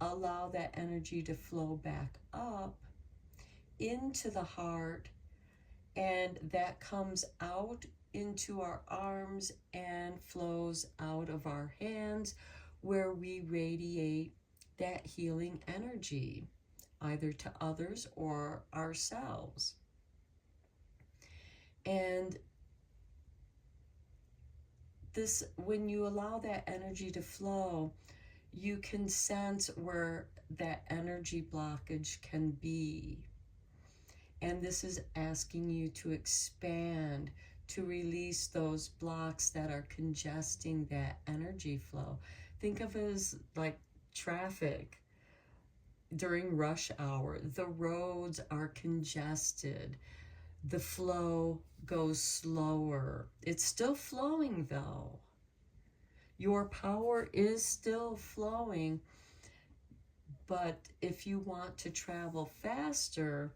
allow that energy to flow back up into the heart, and that comes out into our arms and flows out of our hands, where we radiate that healing energy either to others or ourselves. And this, when you allow that energy to flow, you can sense where that energy blockage can be. And this is asking you to expand, to release those blocks that are congesting that energy flow. Think of it as like traffic during rush hour. The roads are congested. The flow goes slower. It's still flowing though. Your power is still flowing, but if you want to travel faster,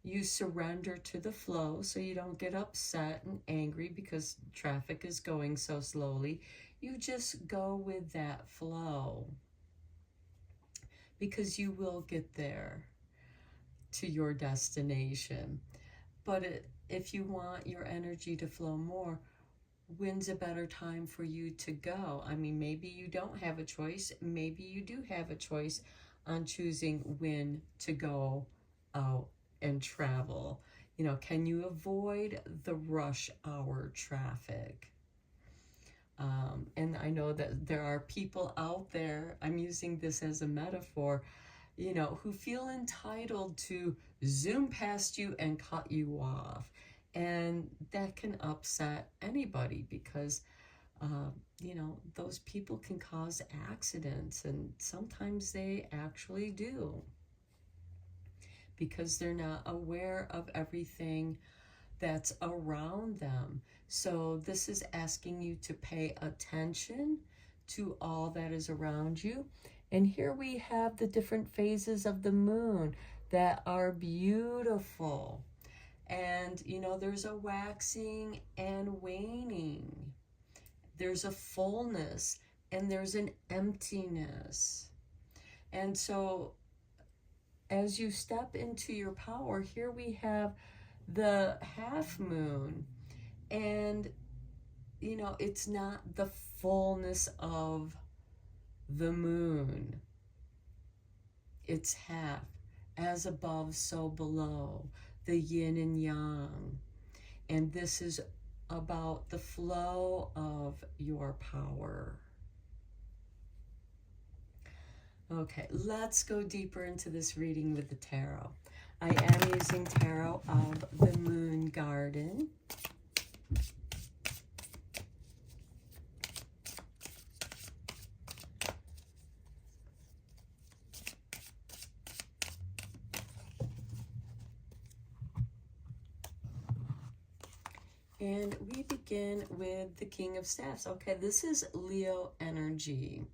you surrender to the flow so you don't get upset and angry because traffic is going so slowly. You just go with that flow, because you will get there to your destination. But if you want your energy to flow more, when's a better time for you to go? I mean, maybe you don't have a choice. Maybe you do have a choice on choosing when to go out and travel. You know, can you avoid the rush hour traffic? And I know that there are people out there, I'm using this as a metaphor, you know, who feel entitled to zoom past you and cut you off. And that can upset anybody, because, you know, those people can cause accidents, and sometimes they actually do, because they're not aware of everything that's around them. So this is asking you to pay attention to all that is around you. And here we have the different phases of the moon that are beautiful. And, you know, there's a waxing and waning. There's a fullness and there's an emptiness. And so as you step into your power, here we have the half moon, and you know, it's not the fullness of the moon. It's half. As above, so below. The yin and yang. And this is about the flow of your power. Okay, let's go deeper into this reading with the tarot. I am using tarot of the Moon Garden. And we begin with the King of Staffs. Okay, this is Leo energy.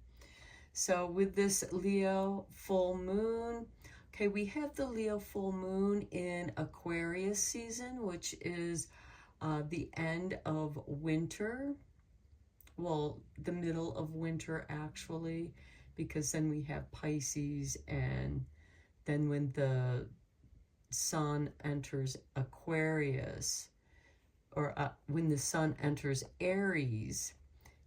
So with this Leo full moon, okay, we have the Leo full moon in Aquarius season, which is the end of winter. Well, the middle of winter actually, because then we have Pisces, and then when the sun enters Aquarius, or when the sun enters Aries,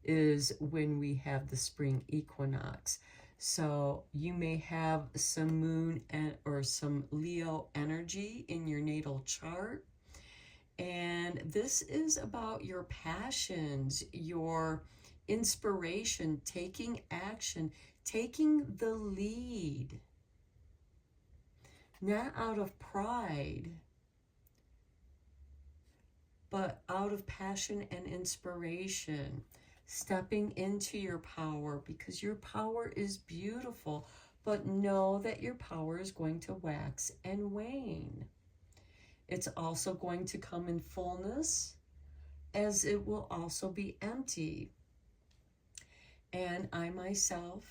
is when we have the spring equinox. So you may have some moon or some Leo energy in your natal chart. And this is about your passions, your inspiration, taking action, taking the lead, not out of pride, but out of passion and inspiration, stepping into your power, because your power is beautiful, but know that your power is going to wax and wane. It's also going to come in fullness, as it will also be empty. And I myself,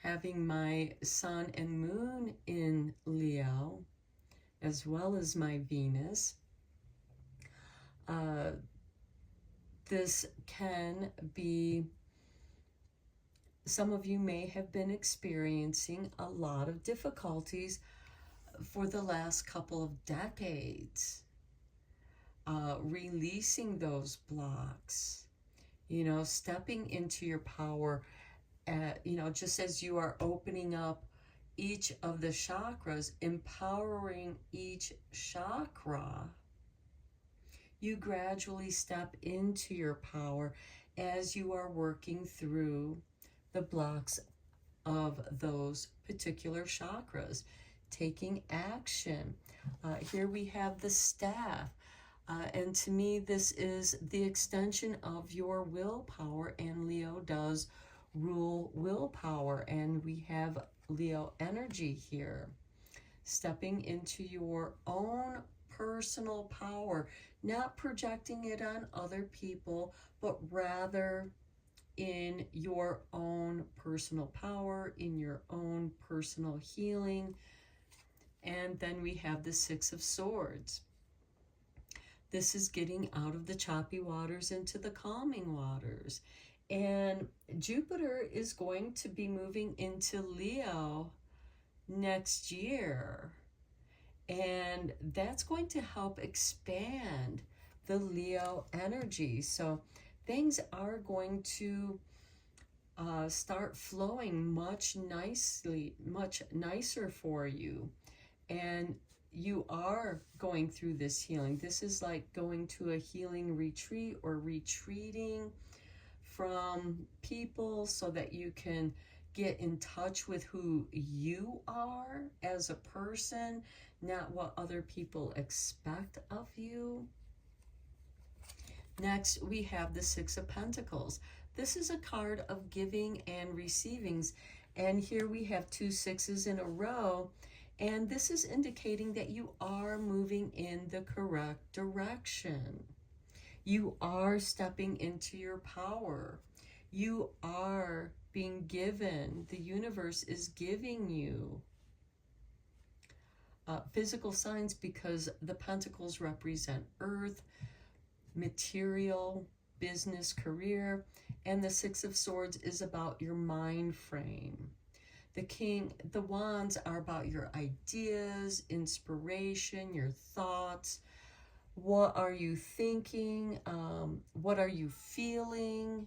having my sun and moon in Leo, as well as my Venus, this can be, some of you may have been experiencing a lot of difficulties for the last couple of decades, releasing those blocks, stepping into your power, just as you are opening up each of the chakras, empowering each chakra, you gradually step into your power as you are working through the blocks of those particular chakras, taking action. Here we have the staff. And to me, this is the extension of your willpower, and Leo does rule willpower. And we have Leo energy here, stepping into your own personal power, not projecting it on other people, but rather in your own personal power, in your own personal healing. And then we have the Six of Swords. This is getting out of the choppy waters into the calming waters. And Jupiter is going to be moving into Leo next year. And that's going to help expand the Leo energy. So things are going to start flowing much nicer for you. And you are going through this healing. This is like going to a healing retreat or retreating from people so that you can get in touch with who you are as a person, not what other people expect of you. Next, we have the Six of Pentacles. This is a card of giving and receivings. And here we have 2 sixes in a row. And this is indicating that you are moving in the correct direction. You are stepping into your power. You are being given, the universe is giving you physical signs, because the pentacles represent earth, material, business, career, and the Six of Swords is about your mind frame. The wands are about your ideas, inspiration, your thoughts. What are you thinking? What are you feeling?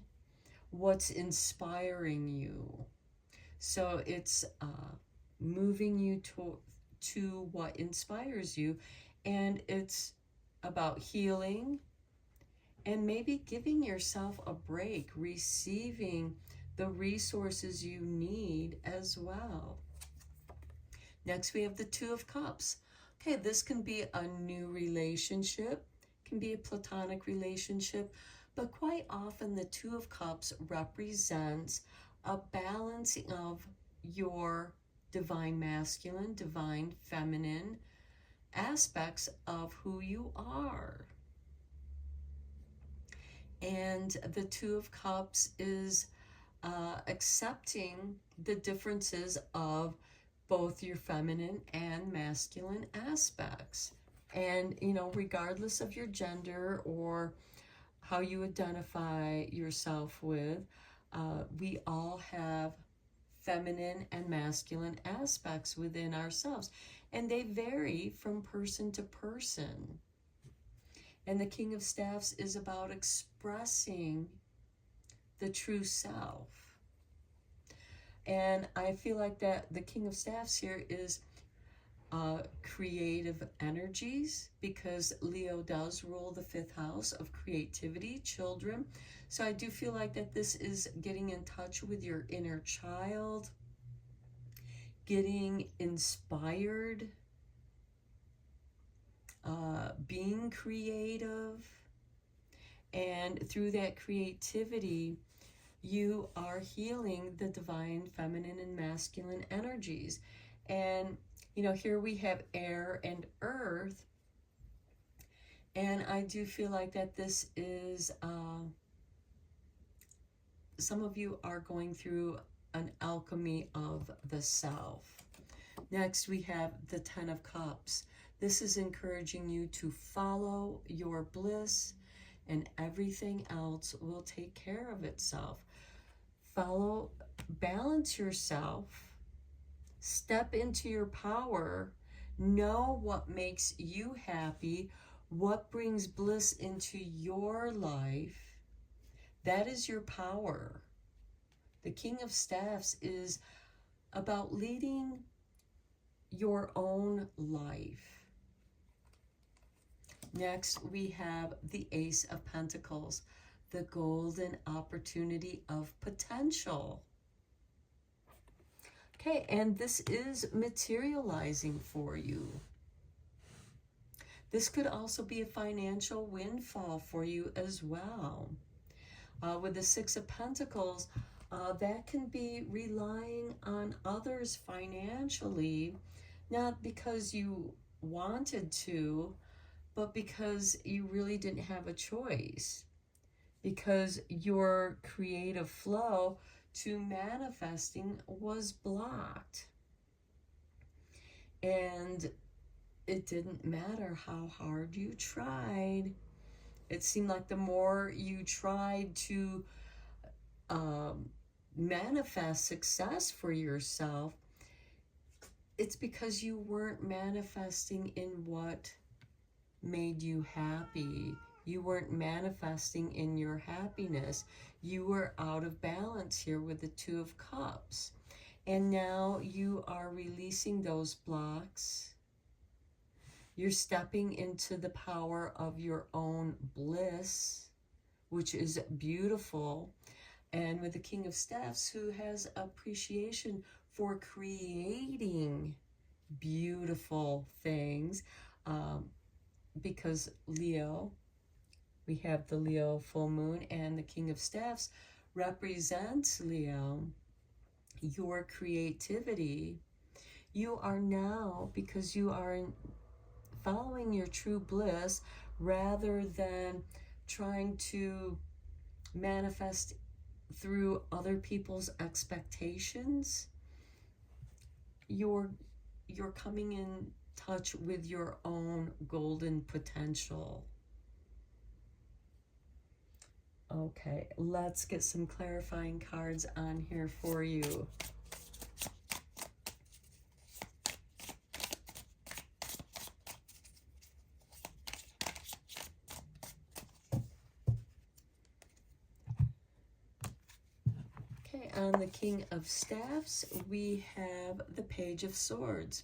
What's inspiring you? So it's moving you to what inspires you. And it's about healing and maybe giving yourself a break, receiving the resources you need as well. Next, we have the Two of Cups. Okay, this can be a new relationship, can be a platonic relationship, but quite often the Two of Cups represents a balancing of your divine masculine, divine feminine aspects of who you are. And the Two of Cups is accepting the differences of both your feminine and masculine aspects. And, you know, regardless of your gender or how you identify yourself with, we all have feminine and masculine aspects within ourselves, and they vary from person to person. And the King of Staffs is about expressing the true self. And I feel like that the King of Staffs here is creative energies, because Leo does rule the 5th house of creativity, children. So I do feel like that this is getting in touch with your inner child, getting inspired, being creative. And through that creativity, you are healing the divine feminine and masculine energies. And, you know, here we have air and earth. And I do feel like that this is, some of you are going through an alchemy of the self. Next, we have the 10 of Cups. This is encouraging you to follow your bliss, and everything else will take care of itself. Balance yourself, step into your power, know what makes you happy, what brings bliss into your life. That is your power. The King of Staffs is about leading your own life. Next, we have the Ace of Pentacles, the golden opportunity of potential. Okay, and this is materializing for you. This could also be a financial windfall for you as well. With the 6 of Pentacles, that can be relying on others financially, not because you wanted to, but because you really didn't have a choice, because your creative flow to manifesting was blocked. And it didn't matter how hard you tried. It seemed like the more you tried to manifest success for yourself, it's because you weren't manifesting in what made you happy. You weren't manifesting in your happiness. You were out of balance here with the 2 of Cups. And now you are releasing those blocks. You're stepping into the power of your own bliss, which is beautiful. And with the King of Staffs, who has appreciation for creating beautiful things, because Leo, we have the Leo full moon, and the King of Staffs represents Leo, your creativity. You are now, because you are following your true bliss rather than trying to manifest through other people's expectations, you're coming in touch with your own golden potential. Okay, let's get some clarifying cards on here for you. Okay, on the King of Staffs, we have the Page of Swords.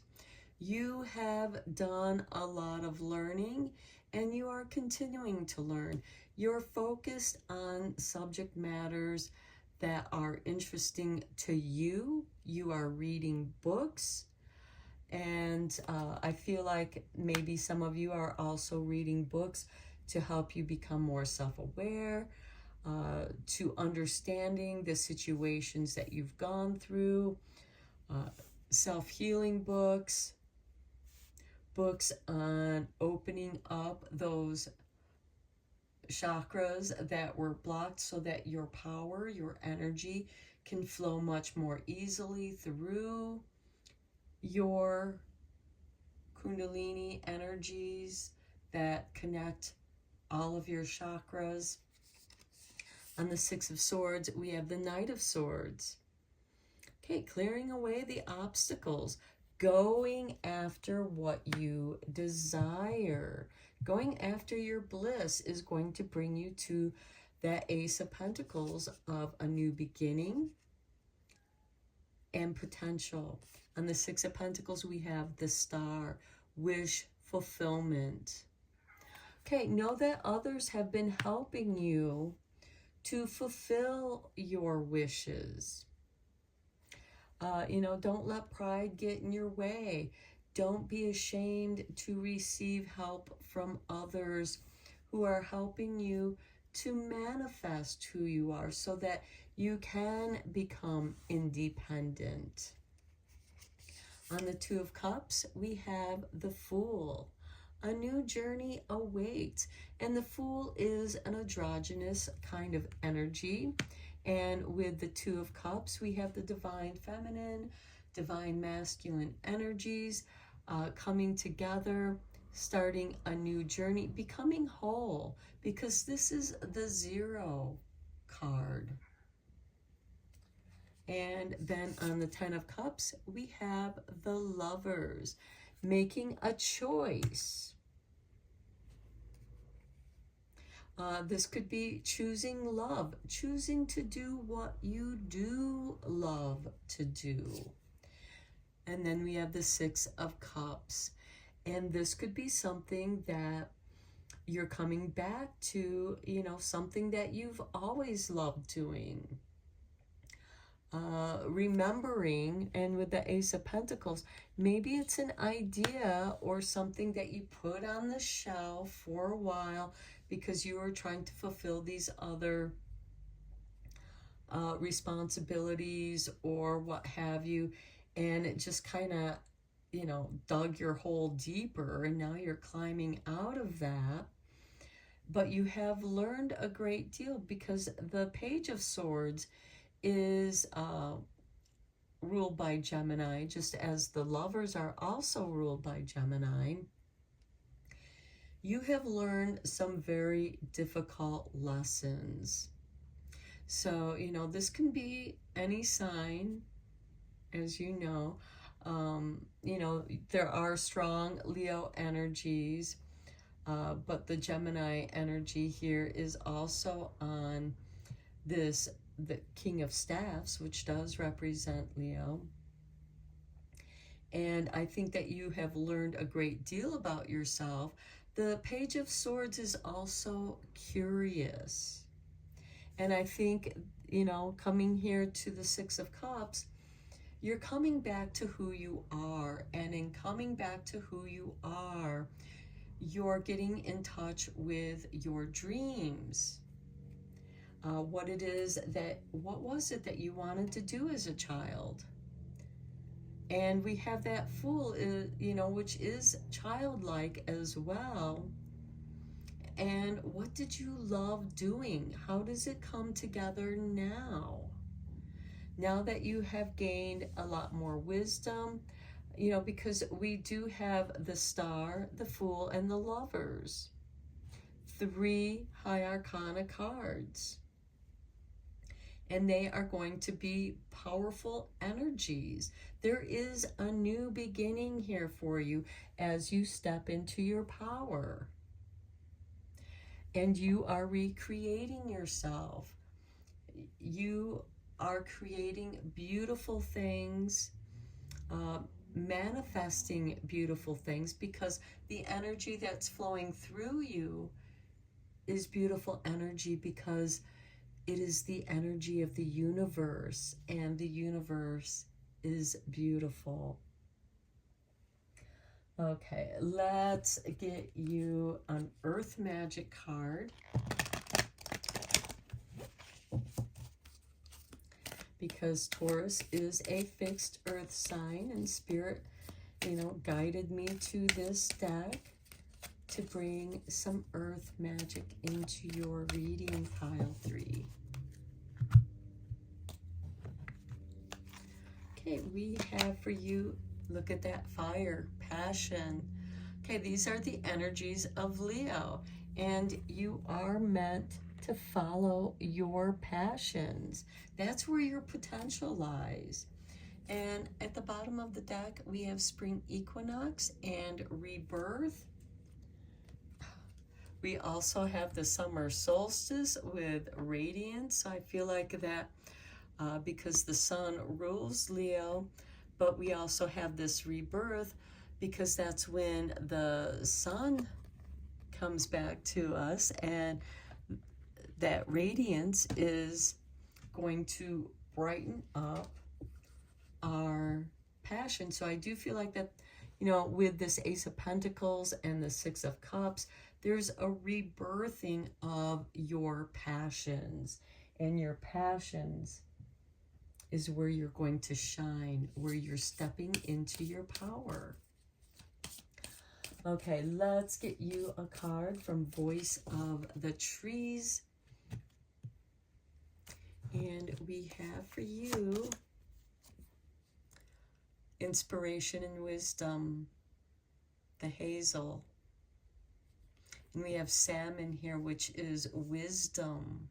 You have done a lot of learning, and you are continuing to learn. You're focused on subject matters that are interesting to you. You are reading books, and I feel like maybe some of you are also reading books to help you become more self-aware, to understanding the situations that you've gone through, self-healing books, books on opening up those chakras that were blocked so that your power, your energy can flow much more easily through your Kundalini energies that connect all of your chakras. On the Six of Swords, we have the Knight of Swords. Okay, clearing away the obstacles, going after what you desire. Going after your bliss is going to bring you to that Ace of Pentacles of a new beginning and potential. On the Six of Pentacles, we have the Star, wish fulfillment. Okay, know that others have been helping you to fulfill your wishes. Don't let pride get in your way. Don't be ashamed to receive help from others who are helping you to manifest who you are so that you can become independent. On the Two of Cups, we have the Fool. A new journey awaits. And the Fool is an androgynous kind of energy. And with the Two of Cups, we have the divine feminine, divine masculine energies coming together, starting a new journey, becoming whole, because this is the Zero card. And then on the Ten of Cups, we have the Lovers, making a choice. This could be choosing love, choosing to do what you do love to do. And then we have the Six of Cups. And this could be something that you're coming back to, something that you've always loved doing. Remembering, and with the Ace of Pentacles, maybe it's an idea or something that you put on the shelf for a while because you are trying to fulfill these other responsibilities or what have you, and it just kind of, dug your hole deeper, and now you're climbing out of that. But you have learned a great deal, because the Page of Swords is ruled by Gemini, just as the Lovers are also ruled by Gemini. You have learned some very difficult lessons. So, this can be any sign, as you know. There are strong Leo energies, but the Gemini energy here is also on the King of Staffs, which does represent Leo. And I think that you have learned a great deal about yourself. The Page of Swords is also curious. And I think, coming here to the Six of Cups, you're coming back to who you are. And in coming back to who you are, you're getting in touch with your dreams. What was it that you wanted to do as a child? And we have that Fool, which is childlike as well. And what did you love doing? How does it come together now? Now that you have gained a lot more wisdom, because we do have the Star, the Fool, and the Lovers. 3 High Arcana cards. And they are going to be powerful energies. There is a new beginning here for you as you step into your power. And you are recreating yourself. You are creating beautiful things, manifesting beautiful things, because the energy that's flowing through you is beautiful energy, because it is the energy of the universe, and the universe is beautiful. Okay, let's get you an Earth Magic card. Because Taurus is a fixed earth sign, and Spirit, guided me to this deck to bring some earth magic into your reading, pile 3. Okay, we have for you, look at that fire, passion. Okay, these are the energies of Leo, and you are meant to follow your passions. That's where your potential lies. And at the bottom of the deck, we have spring equinox and rebirth. We also have the summer solstice with radiance. So I feel like that because the sun rules Leo, but we also have this rebirth because that's when the sun comes back to us, and that radiance is going to brighten up our passion. So I do feel like that, you know, with this Ace of Pentacles and the Six of Cups, there's a rebirthing of your passions, and your passions is where you're going to shine, where you're stepping into your power. Okay, let's get you a card from Voice of the Trees. And we have for you Inspiration and Wisdom, the Hazel. And we have Salmon here, which is Wisdom.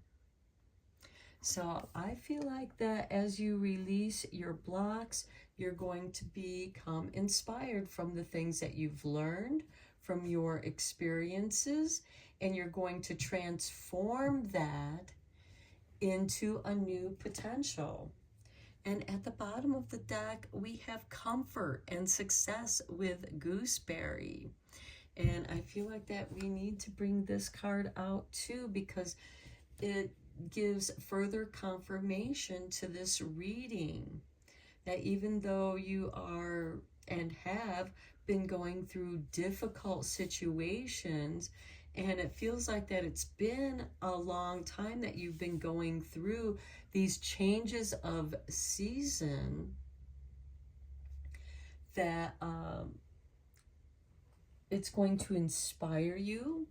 So I feel like that as you release your blocks, you're going to become inspired from the things that you've learned, from your experiences, and you're going to transform that into a new potential. And at the bottom of the deck, we have comfort and success with Gooseberry. And I feel like that we need to bring this card out too, because it gives further confirmation to this reading that even though you are and have been going through difficult situations, and it feels like that it's been a long time that you've been going through these changes of season, that it's going to inspire you.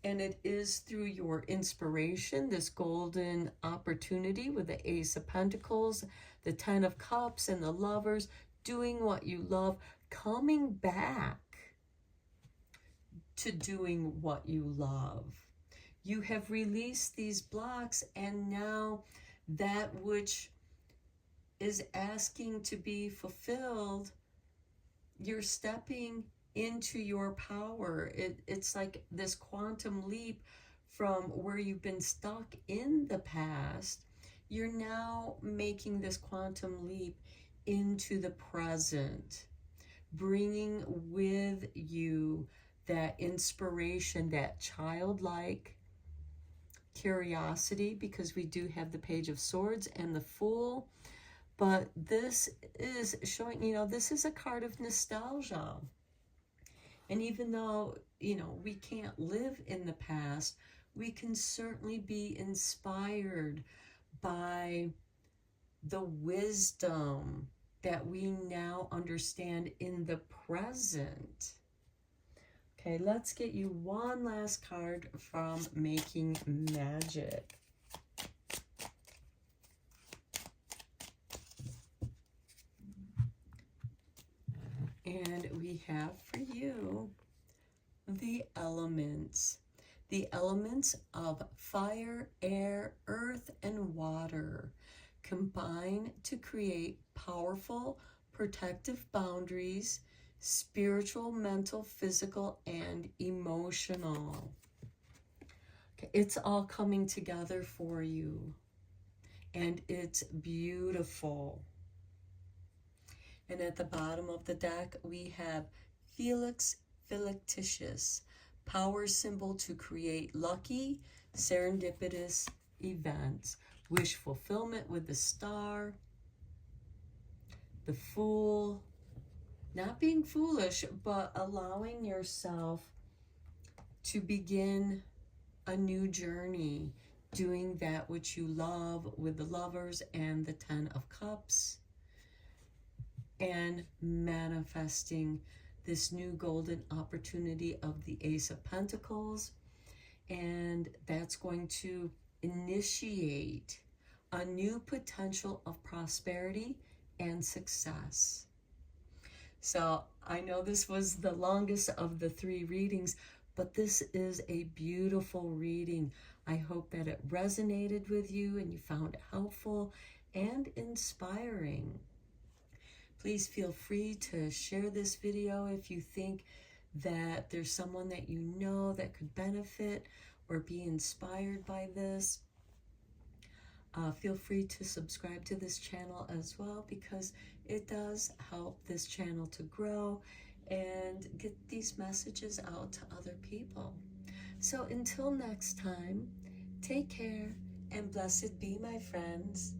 And it is through your inspiration, this golden opportunity with the Ace of Pentacles, the Ten of Cups, and the Lovers, doing what you love, coming back to doing what you love. You have released these blocks, and now that which is asking to be fulfilled, you're stepping into your power. It's like this quantum leap from where you've been stuck in the past. You're now making this quantum leap into the present, bringing with you that inspiration, that childlike curiosity, because we do have the Page of Swords and the Fool. But this is showing, you know, this is a card of nostalgia. And even though, you know, we can't live in the past, we can certainly be inspired by the wisdom that we now understand in the present. Okay, let's get you one last card from Making Magic. And we have for you the elements. The elements of fire, air, earth, and water combine to create powerful protective boundaries, spiritual, mental, physical, and emotional. Okay, it's all coming together for you, and it's beautiful. And at the bottom of the deck, we have Felix Fictitious, power symbol to create lucky, serendipitous events. Wish fulfillment with the Star, the Fool, not being foolish, but allowing yourself to begin a new journey, doing that which you love with the Lovers and the Ten of Cups, and manifesting this new golden opportunity of the Ace of Pentacles, and that's going to initiate a new potential of prosperity and success. So I know this was the longest of the 3 readings, but this is a beautiful reading. I hope that it resonated with you and you found it helpful and inspiring. Please feel free to share this video if you think that there's someone that you know that could benefit or be inspired by this. Feel free to subscribe to this channel as well, because it does help this channel to grow and get these messages out to other people. So until next time, take care and blessed be, my friends.